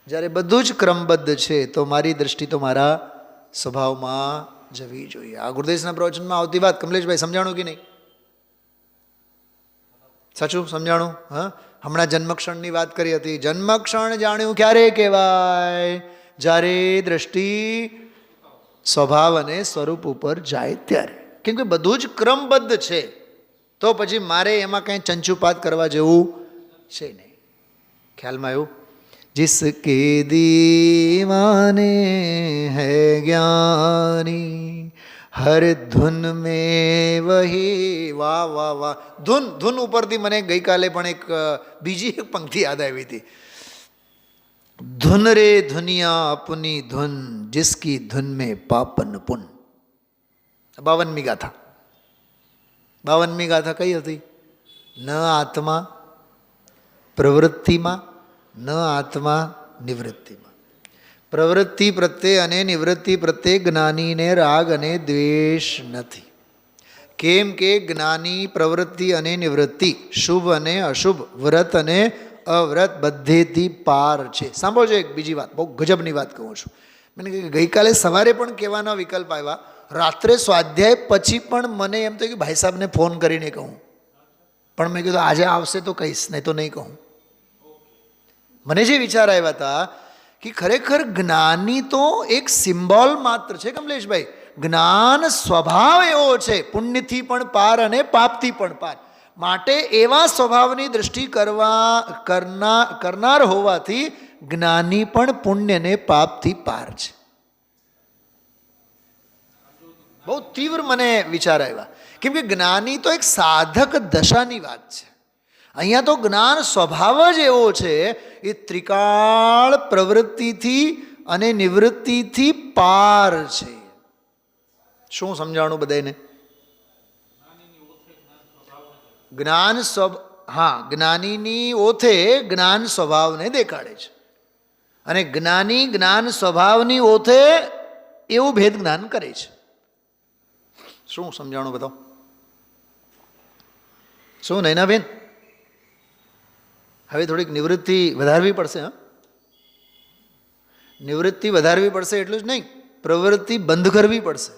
જ્યારે બધું જ ક્રમબદ્ધ છે તો મારી દ્રષ્ટિ તો મારા સ્વભાવમાં જવી જોઈએ. આ ગુરુદેવના પ્રવચનમાં આવતી વાત કમલેશભાઈ સમજાણું કે નહીં? સાચું સમજાણું? હા, હમણાં જન્મક્ષણની વાત કરી હતી. જન્મક્ષણ જાણ્યું ક્યારે કહેવાય? જ્યારે દ્રષ્ટિ સ્વભાવ અને સ્વરૂપ ઉપર જાય ત્યારે. કેમ કે બધું જ ક્રમબદ્ધ છે તો પછી મારે એમાં કંઈ ચંચુપાત કરવા જેવું છે નહીં. ખ્યાલમાં આવ્યું? जिसके दीवाने है ज्ञानी, હર ધૂન મેં વહી. વાહ વાહ વાહ. ધૂન ધૂન ઉપરથી મને ગઈકાલે પણ એક બીજી એક પંક્તિ યાદ આવી હતી. ધૂન રે ધુનિયા અપની ધૂન, જિસકી ધૂન મેં પાપન પુન. 52મી ગાથા. 52મી ગાથા કઈ હતી? ન આત્મા પ્રવૃત્તિમાં, ન આત્મા નિવૃત્તિમાં. પ્રવૃત્તિ પ્રત્યે અને નિવૃત્તિ પ્રત્યે જ્ઞાનીને રાગ અને દ્વેષ નથી. કેમ કે જ્ઞાની પ્રવૃત્તિ અને નિવૃત્તિ, શુભ અને અશુભ, વ્રત અને અવ્રત બધેથી પાર છે. સાંભળજો એક બીજી વાત, બહુ ગજબની વાત કહું છું. મને ગઈકાલે સવારે પણ કહેવાનો વિકલ્પ આવ્યા, રાત્રે સ્વાધ્યાય પછી પણ મને એમ થયું કે ભાઈ સાહેબને ફોન કરીને કહું, પણ મેં કીધું આજે આવશે તો કહીશ, નહીં તો નહીં કહું. મને જે વિચાર આવ્યા હતા કે ખરેખર જ્ઞાની તો એક સિમ્બોલ માત્ર છે કમલેશભાઈ. જ્ઞાન સ્વભાવ એવો છે, પુણ્યથી પણ પાર અને પાપથી પણ પાર. માટે એવા સ્વભાવની દૃષ્ટિ કરનાર હોવાથી જ્ઞાની પણ પુણ્ય ને પાપથી પાર છે. બહુ તીવ્ર મને વિચાર આવ્યા, કેમ કે જ્ઞાની તો એક સાધક દશાની વાત છે. અહીંયા તો જ્ઞાન સ્વભાવ જ એવો છે, એ ત્રિકાળ પ્રવૃત્તિથી અને નિવૃત્તિથી પાર છે. શું સમજાણું બધાને? જ્ઞાન જ્ઞાનીની ઓથે જ્ઞાન સ્વભાવને દેખાડે છે, અને જ્ઞાની જ્ઞાન સ્વભાવની ઓથે એવું ભેદ જ્ઞાન કરે છે. શું સમજાણું બતાવો? શું નૈનાબેન? હવે થોડીક નિવૃત્તિ વધારવી પડશે. હા, નિવૃત્તિ વધારવી પડશે એટલું જ નહીં, પ્રવૃત્તિ બંધ કરવી પડશે.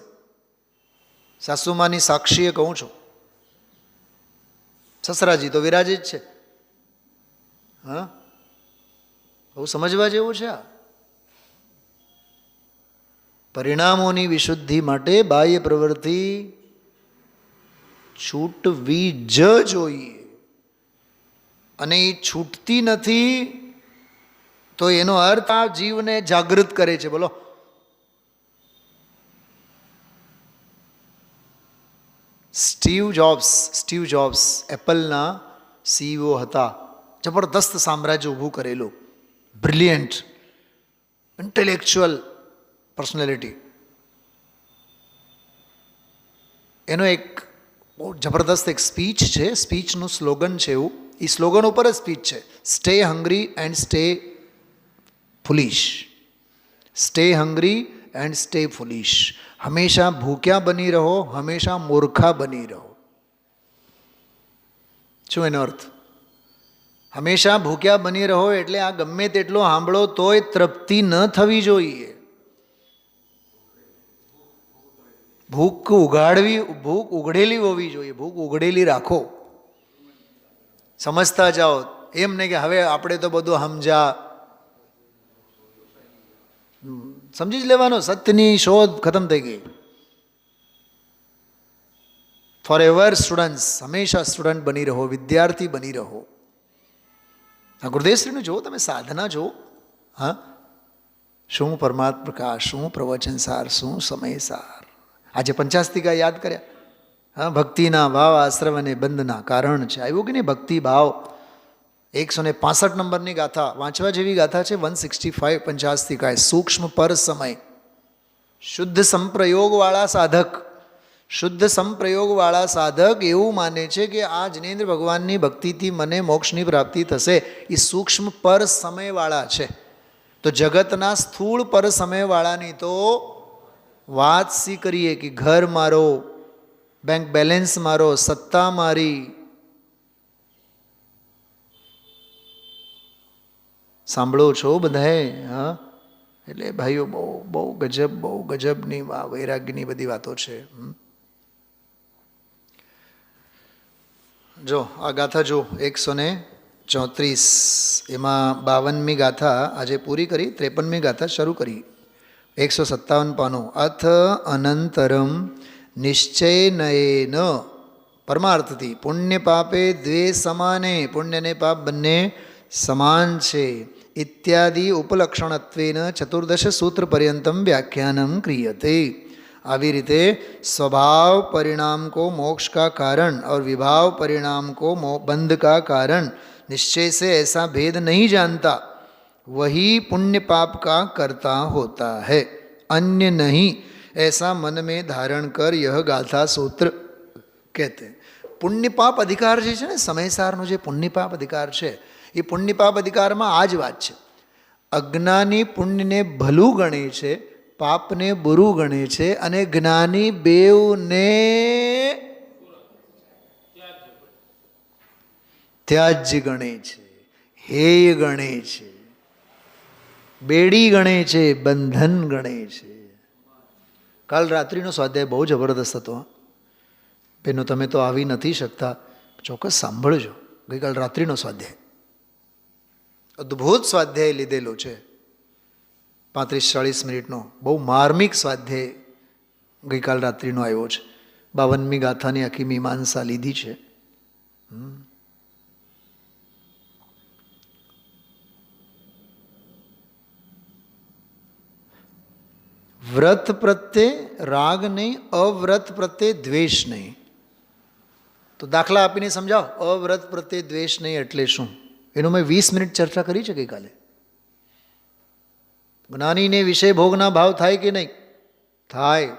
સાસુમાની સાક્ષીએ કહું છું, સસરાજી તો વિરાજિત છે. હા, બહુ સમજવા જેવું છે. આ પરિણામોની વિશુદ્ધિ માટે બાહ્ય પ્રવૃત્તિ છૂટવી જ જોઈએ, અને એ છૂટતી નથી તો એનો અર્થ આ જીવને જાગૃત કરે છે. બોલો, સ્ટીવ જોબ્સ એપલના CEO હતા. જબરદસ્ત સામ્રાજ્ય ઊભું કરેલું, બ્રિલિયન્ટ ઇન્ટેલેક્ચ્યુઅલ પર્સનાલિટી. એનો એક બહુ જબરદસ્ત એક સ્પીચ છે. સ્પીચનું સ્લોગન છે એવું, એ સ્લોગન ઉપર જ સ્પીચ છે, stay hungry and stay ફુલિશ. Stay hungry and stay ફુલિશ. હંમેશા ભૂખ્યા બની રહો, હંમેશા મૂર્ખા બની રહો. શું એનો અર્થ? હંમેશા ભૂખ્યા બની રહો એટલે આ ગમે તેટલો સાંભળો તોય તૃપ્તિ ન થવી જોઈએ. ભૂખ ઉઘડેલી હોવી જોઈએ. ભૂખ ઉઘડેલી રાખો, સમજતા જાઓ. એમ નહીં કે હવે આપણે તો બધું સમજી જ લેવાનો, સત્યની શોધ ખતમ થઈ ગઈ. ફોર એવર સ્ટુડન્ટ્સ, હંમેશા સ્ટુડન્ટ બની રહો, વિદ્યાર્થી બની રહો. આ ગુરુદેવશ્રીનું જુઓ તમે, સાધના જુઓ. હા, શું પરમાત્મા પ્રકાશ, શું પ્રવચન સાર, શું સમય સાર. આજે પંચાસ્તિકા યાદ કર્યા. હા, ભક્તિના ભાવ આશ્રમ અને બંધના કારણ છે. આવ્યું કે નહીં? ભક્તિ ભાવ 165 નંબરની ગાથા વાંચવા જેવી ગાથા છે. 165 પંચાસ્તિકા. સૂક્ષ્મ પર સમય. શુદ્ધ સંપ્રયોગવાળા સાધક એવું માને છે કે આ જિનેન્દ્ર ભગવાનની ભક્તિથી મને મોક્ષની પ્રાપ્તિ થશે. એ સૂક્ષ્મ પર સમયવાળા છે. તો જગતના સ્થૂળ પર સમયવાળાની તો વાત સી કરીએ કે ઘર મારો, બેંક બેલેન્સ મારો, સત્તા મારી. સાંભળો છો બધાએ? હા, એટલે ભાઈઓ બહુ ગજબની વૈરાગ્યની બધી વાતો છે. જો આ ગાથા જો 134, એમાં 52મી ગાથા આજે પૂરી કરી, 53મી ગાથા શરૂ કરી. 157 પાનું. અથ અનંતરમ નિશ્ચયનયેન, પરમાર્થથી પુણ્ય પાપે દ્વે સમાને, પુણ્ય ને પાપ બંને સમાન છે. ઇત્યાદિ ઉપલક્ષણત્વેન 14 સૂત્ર પર્યંતમ વ્યાખ્યાનમ ક્રિયતે. આવી રીતે स्वभाव परिणाम को मोक्ष का कारण और विभाव परिणाम को बंध का कारण निश्चय से ऐसा भेद नहीं जानता, वही पुण्य पाप का कर्ता होता है, अन्य नहीं, ऐसा मन में धारण कर यह गाथा सूत्र कहते हैं. પુણ્ય પાપ અધિકાર જે છે ને, સમયસારનો જે પુણ્ય પાપ અધિકાર છે, એ પુણ્ય પાપ અધિકારમાં આ જ વાત છે. અજ્ઞાની પુણ્યને ભલું ગણે છે, પાપને બુરું ગણે છે, અને જ્ઞાની બેવને ત્યાજ્ય ગણે છે, હેય ગણે છે, બેડી ગણે છે, બંધન ગણે છે. કાલ રાત્રિનો સ્વાધ્યાય બહુ જબરદસ્ત હતો. બેનો તમે તો આવી નથી શકતા, ચોક્કસ સાંભળજો. ગઈકાલ રાત્રિનો સ્વાધ્યાય અદ્ભુત સ્વાધ્યાય લીધેલો છે, 35-40 મિનિટનો બહુ માર્મિક સ્વાધ્યાય ગઈકાલ રાત્રિનો આવ્યો છે. 52મી ગાથાની આખી મીમાંસા લીધી છે. વ્રત પ્રત્યે રાગ નહીં, અવ્રત પ્રત્યે દ્વેષ નહીં. તો દાખલા આપીને સમજાવો, અવ્રત પ્રત્યે દ્વેષ નહીં એટલે શું? એનું મેં 20 મિનિટ ચર્ચા કરી છે ગઈકાલે. જ્ઞાનીને વિષય ભોગના ભાવ થાય કે નહીં? થાય.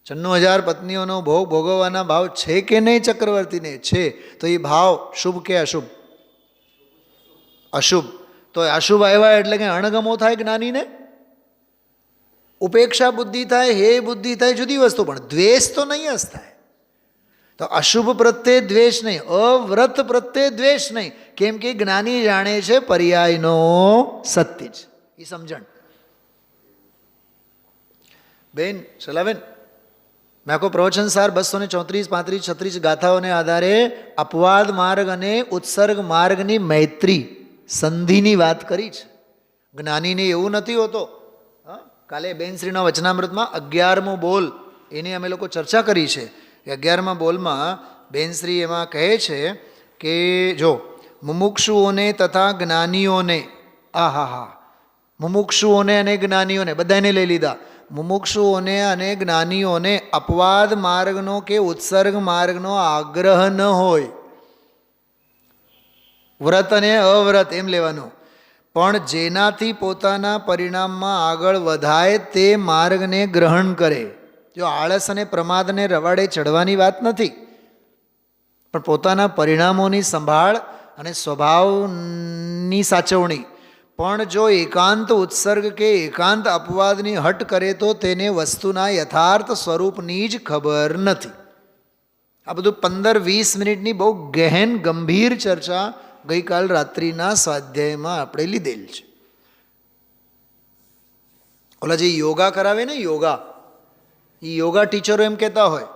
96,000 પત્નીઓનો ભોગ ભોગવવાના ભાવ છે કે નહીં ચક્રવર્તીને? છે. તો એ ભાવ શુભ કે અશુભ? અશુભ. તો અશુભ આવ્યા એટલે કે અણગમો થાય જ્ઞાનીને, ઉપેક્ષા બુદ્ધિ થાય, હે બુદ્ધિ થાય, જુદી વસ્તુ, પણ દ્વેષ તો નહીં જ થાય. તો અશુભ પ્રત્યે દ્વેષ નહીં, અવ્રત પ્રત્યે દ્વેષ નહીં. કેમ કે જ્ઞાની જાણે છે પર્યાયનો સત્ય જ. એ સમજણ. બેન સલાબેન, મેં આખો પ્રવચન સાર 234, 35, 36 ગાથાઓને આધારે અપવાદ માર્ગ અને ઉત્સર્ગ માર્ગની મૈત્રી સંધિની વાત કરી છે. જ્ઞાનીને એવું નથી હોતો. કાલે બેનશ્રીના વચનામૃતમાં 11મો બોલ એની અમે લોકો ચર્ચા કરી છે. 11મા બોલમાં બેનશ્રી એમાં કહે છે કે જો મુમુક્ષુઓને તથા જ્ઞાનીઓને, મુમુક્ષુઓને અને જ્ઞાનીઓને બધાને લઈ લીધા. મુમુક્ષુઓને અને જ્ઞાનીઓને અપવાદ માર્ગનો કે ઉત્સર્ગ માર્ગનો આગ્રહ ન હોય. વ્રત અને અવ્રત એમ લેવાનું. પણ જેનાથી પોતાના પરિણામમાં આગળ વધાય તે માર્ગને ગ્રહણ કરે. જો આળસ અને પ્રમાદને રવાડે ચડવાની વાત નથી, પણ પોતાના પરિણામોની સંભાળ અને સ્વભાવની સાચવણી. પણ જો એકાંત ઉત્સર્ગ કે એકાંત અપવાદની હટ કરે તો તેને વસ્તુના યથાર્થ સ્વરૂપની જ ખબર નથી. આ બધું 15-20 મિનિટની બહુ ગહેન ગંભીર ચર્ચા ગઈકાલ રાત્રિના સ્વાધ્યાયમાં આપણે લીધેલ છે. ઓલા જે યોગા કરાવે ને, યોગા, એ યોગા ટીચરો એમ કહેતા હોય,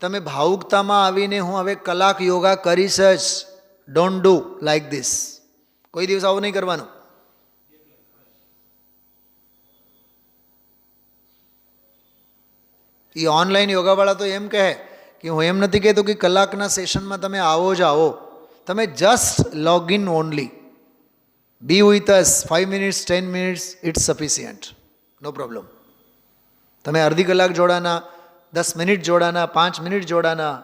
તમે ભાવુકતામાં આવીને હું હવે કલાક યોગા કરીશ જ, ડોન્ટ ડુ લાઈક ધીસ. કોઈ દિવસ આવું નહીં કરવાનું. એ ઓનલાઈન યોગાવાળા તો એમ કહે કે હું એમ નથી કહેતો કે કલાકના સેશનમાં તમે આવો જ આવો. તમે just log in only, be with us 5 minutes 10 minutes, it's sufficient, no problem. તમે અડધી કલાક જોડાના, 10 મિનિટ જોડાના, 5 મિનિટ જોડાના,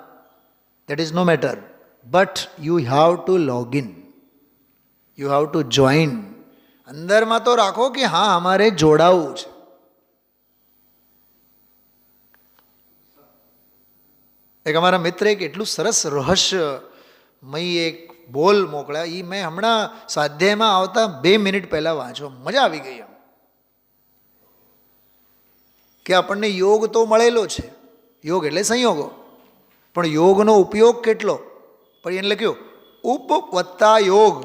that is no matter. But you have to log in, you have to join. અંદરમાં તો રાખો કે હા અમારે જોડાવું છે. એક અમારા મિત્રે એક એટલું સરસ રહસ્યમય એક બોલ મોકલ્યા. એ મેં હમણાં સ્વાધ્યાયમાં આવતા 2 મિનિટ પહેલાં વાંચો, મજા આવી ગઈ. એમ કે આપણને યોગ તો મળેલો છે, યોગ એટલે સંયોગો, પણ યોગનો ઉપયોગ કેટલો? પણ એને લખ્યું ઉપ વત્તા યોગ.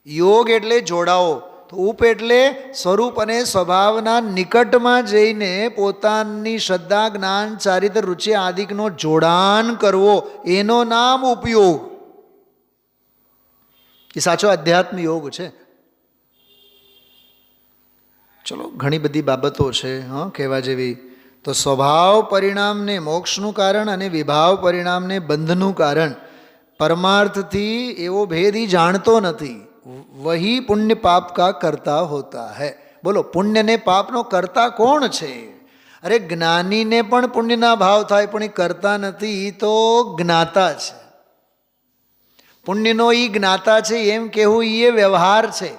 યોગ એટલે જોડાવો, તો ઉપ એટલે સ્વરૂપ અને સ્વભાવના નિકટમાં જઈને પોતાની શ્રદ્ધા, જ્ઞાન, ચારિત્ર, રુચિ આદિકનો જોડાણ કરવો, એનો નામ ઉપયોગ. એ સાચો અધ્યાત્મ યોગ છે. ચલો, ઘણી બધી બાબતો છે કહેવા જેવી. તો સ્વભાવ પરિણામને મોક્ષનું કારણ અને વિભાવ પરિણામને બંધનું કારણ પરમાર્થથી એવો ભેદ ઈ જાણતો નથી. વહી પુણ્ય પાપ કા કરતા હોતા હૈ. બોલો, પુણ્ય ને પાપનો કરતા કોણ છે? અરે જ્ઞાનીને પણ પુણ્યના ભાવ થાય, પણ એ કરતા નથી, એ તો જ્ઞાતા છે. પુણ્યનો એ જ્ઞાતા છે એમ કહેવું એ વ્યવહાર છે,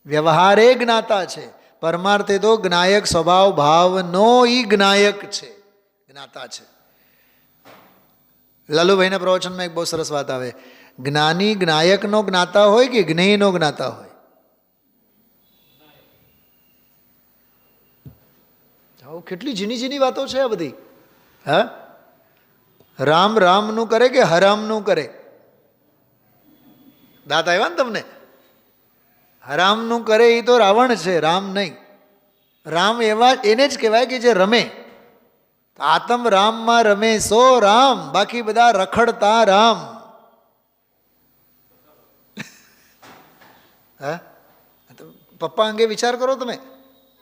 વ્યવહારે જ્ઞાતા છે. પરમાર્થે તો જ્ઞાયક સ્વભાવ ભાવનો એ જ્ઞાયક છે, જ્ઞાતા છે. લાલુભાઈના પ્રવચનમાં એક બહુ સરસ વાત આવે, જ્ઞાની જ્ઞાયકનો જ્ઞાતા હોય કે જ્ઞેયનો જ્ઞાતા હોય? કેટલી ઝીણી ઝીણી વાતો છે આ બધી. હા, રામ રામનું કરે કે હરામનું કરે? દાંત આવ્યા ને તમને? હરામનું કરે એ તો રાવણ છે, રામ નહીં. રામ એવા એને જ કહેવાય કે જે રમે. આતમ રામમાં રમે સો રામ, બાકી બધા રખડતા રામ. હા, પપ્પા અંગે વિચાર કરો તમે.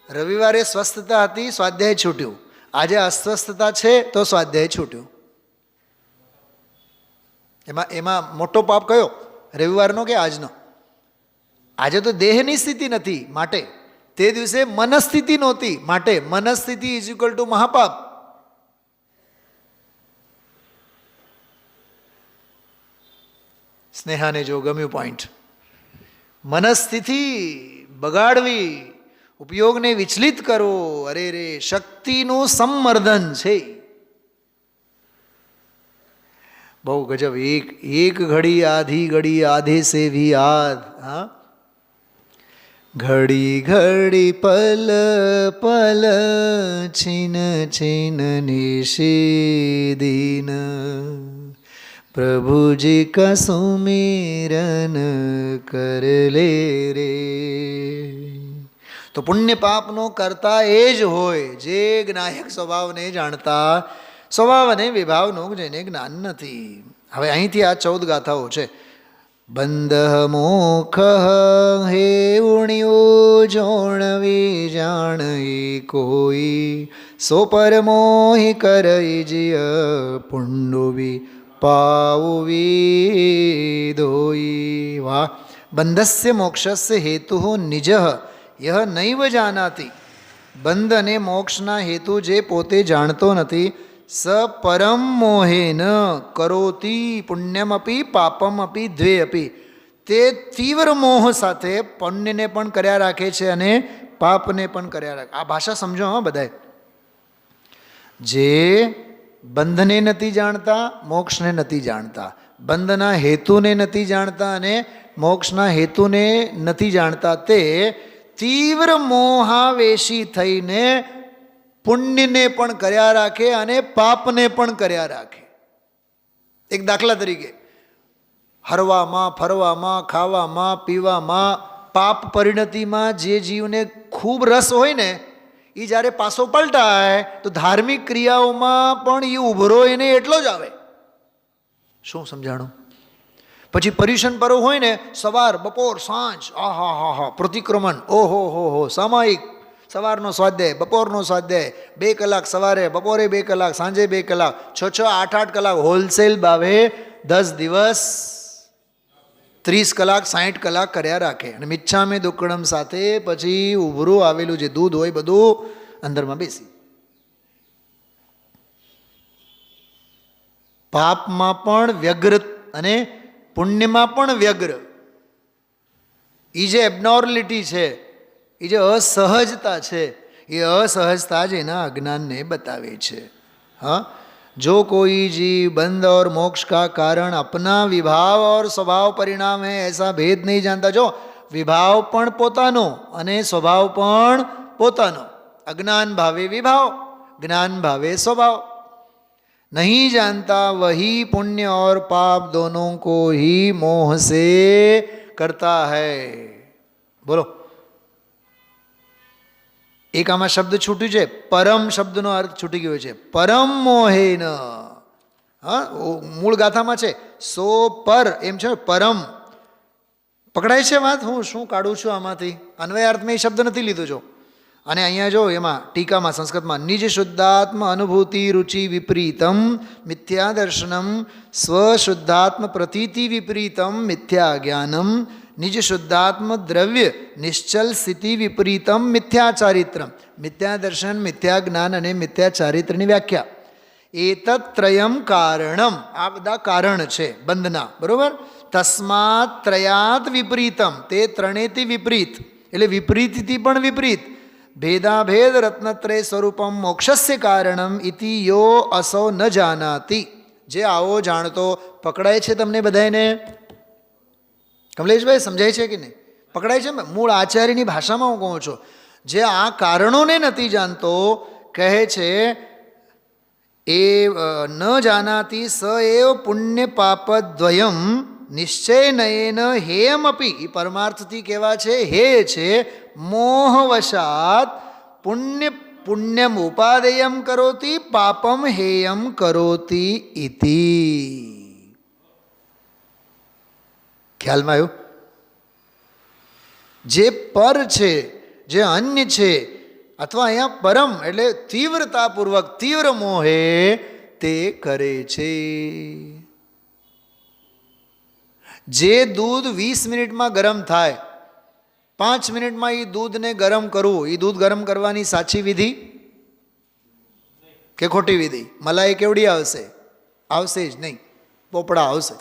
રવિવારે સ્વસ્થતા હતી, સ્વાધ્યાય છૂટ્યું. આજે અસ્વસ્થતા છે તો સ્વાધ્યાય છૂટ્યું. એમાં મોટો પાપ કયો? રવિવારનો કે આજનો? આજે તો દેહની સ્થિતિ નથી, માટે તે દિવસે મનસ્થિતિ નહોતી, માટે મનસ્થિતિ ઇઝ ઇક્વલ ટુ મહાપાપ. સ્નેહાને જો ગમ્યું પોઈન્ટ. મનસ્થિતિ બગાડવી, ઉપયોગને વિચલિત કરવો, અરે રે શક્તિનું સંવર્ધન છે. બહુ ગજબ. એક ઘડી આધી ઘડી આધે સે ભી આધ. હા, ઘડી ઘડી પલ પલ છીન છીન નિષેદીન પ્રભુજી કા સુમિરન કર લે રે. તો પુણ્ય પાપનો કરતા એ જ હોય જે જ્ઞાયક સ્વભાવને જાણતા, સ્વભાવ અને વિભાવનું જેને જ્ઞાન નથી. હવે અહીંથી આ 14 ગાથાઓ છે. બંધ મોખ હે ઉણ્યો જોણવી જાણઈ કોઈ, સો પરમોહી કરઈ જીય પુંડુવી પાઉવી દોઈ. વાહ. બંધસ્ય મોક્ષસ્ય હેતુ નિજ યહ નૈવ જાનાતિ. બંધ અને મોક્ષના હેતુ જે પોતે જાણતો નથી, સ પરમ મોહેન કરોતી પુણ્યમપી પાપમપી દ્વે અપી. તે તીવ્ર મોહ સાથે પુણ્યને પણ કર્યા રાખે છે અને પાપને પણ કર્યા રાખે. આ ભાષા સમજો હા બધાએ. જે બંધને નથી જાણતા, મોક્ષને નથી જાણતા, બંધના હેતુને નથી જાણતા અને મોક્ષના હેતુને નથી જાણતા, તે તીવ્ર મોહાવેશી થઈને પુણ્યને પણ કર્યા રાખે અને પાપને પણ કર્યા રાખે. એક દાખલા તરીકે, હરવામાં, ફરવામાં, ખાવામાં, પીવામાં, પાપ પરિણતિમાં જે જીવને ખૂબ રસ હોય ને, એ જ્યારે પાછો પલટાય તો ધાર્મિક ક્રિયાઓમાં પણ એ ઉભરો એને એટલો જ આવે. શું સમજાણું? પછી પર્યુષણ પર્વ હોય ને, સવાર બપોર સાંજ, આહા હા હા પ્રતિક્રમણ, ઓહો હો સામાયિક. સવારનો સ્વાધ્યાય, બપોરનો સ્વાધ્યાય, 2 કલાક સવારે, બપોરે 2 કલાક, સાંજે 2 કલાક, 6 8 કલાક હોલસેલ ભાવે 10 દિવસ 30 કલાક 60 કલાક કર્યા રાખે. અને મિચ્છામે દુક્કડમ સાથે પછી ઉભરું આવેલું જે દૂધ હોય બધું અંદરમાં બેસી. પાપમાં પણ વ્યગ્ર અને પુણ્યમાં પણ વ્યગ્ર. એ જે એબનોર્મલિટી છે, એ જે અસહજતા છે, એ અસહજતા જ એના અજ્ઞાનને બતાવે છે. हाँ, जो कोई जीव बंध और मोक्ष का कारण अपना विभाव और स्वभाव परिणाम है ऐसा भेद नहीं जानता. जो विभाव पण पोतानो अने स्वभाव पण पोतानो, अज्ञान भावे विभाव, ज्ञान भावे स्वभाव नहीं जानता, वही पुण्य और पाप दोनों को ही मोह से करता है. बोलो. એક આમાં શબ્દ છૂટ્યું છે, પરમ શબ્દનો અર્થ છૂટી ગયો છે. પરમ મોહેન. હા, મૂળ ગાથામાં છે સો પર, એમ છે પરમ. પકડાય છે વાત? હું શું કાઢું છું આમાંથી? અન્વયાર્થમાં એ શબ્દ નથી લીધો જો. અને અહીંયા જો એમાં ટીકામાં સંસ્કૃતમાં નિજ શુદ્ધાત્મ અનુભૂતિ રુચિ વિપરીતમ મિથ્યા દર્શનમ સ્વશુદ્ધાત્મ પ્રતીતિ વિપરીતમ મિથ્યા જ્ઞાનમ નિજ શુદ્ધાત્મ દ્રવ્ય નિશ્ચલ સ્થિતિ વિપરીતમ મિથ્યા ચારિત્રમ. મિથ્યા દર્શન, મિથ્યા જ્ઞાન અને મિથ્યા ચારિત્રની વ્યાખ્યા. એતત્રયમ કારણમ, આ બધા કારણ છે બંધના, બરોબર. તસ્માત ત્રયાત વિપરીતમ, તે ત્રણેયથી વિપરીત, એટલે વિપરીતથી પણ વિપરીત. ભેદાભેદ રત્નત્રય સ્વરૂપમ મોક્ષસ્ય કારણમ ઇતિ યો અસૌ ન જાનાતિ. જે આવો જાણતો પકડાય છે તમને બધાને? કમલેશભાઈ સમજાય છે કે નહીં? પકડાય છે? મૂળ આચાર્યની ભાષામાં હું કહું છું. જે આ કારણોને નથી જાણતો, કહે છે એ ન જાનાતિ સ એવ પુણ્ય પાપદ્વયમ નિશ્ચયનયેન હેયમપી. એ પરમાર્થથી કહેવા છે હે છે મોહવશાત પુણ્યમ ઉપાદેયમ કરોતિ પાપમ હેયમ કરોતિ ઇતિ. ખ્યાલમાં આવ્યું? જે પર છે, જે અન્ય છે, અથવા અહીંયા પરમ એટલે તીવ્રતાપૂર્વક તીવ્ર મોહે તે કરે છે. જે દૂધ 20 મિનિટમાં ગરમ થાય, 5 મિનિટમાં એ દૂધને ગરમ કરવું, એ દૂધ ગરમ કરવાની સાચી વિધિ કે ખોટી વિધિ? મલાઈ કેવડી આવશે? આવશે જ નહીં, પોપડા આવશે.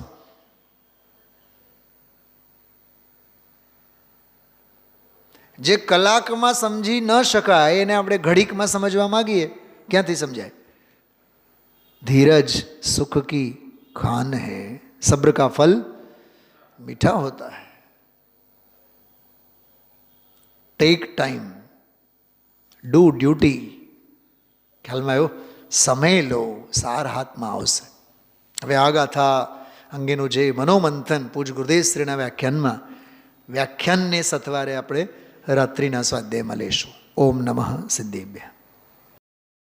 જે કલાકમાં સમજી ન શકાય એને આપણે ઘડીકમાં સમજવા માગીએ, ક્યાંથી સમજાય? ધીરજ સુખ કી ખાન હૈ, સબ્ર કા ફલ મીઠા હોતા है. Take time, do duty. ખ્યાલમાં આવ્યો? સમય લો, સાર હાથમાં આવશે. હવે આ ગાથા અંગેનું જે મનોમંથન પૂજ ગુરુદેવ શ્રીના વ્યાખ્યાનમાં, વ્યાખ્યાનને સથવારે આપણે રાત્રિના સ્વાધ્યાયમાં લેશું. ઓમ નમઃ સિદ્ધેભ્ય.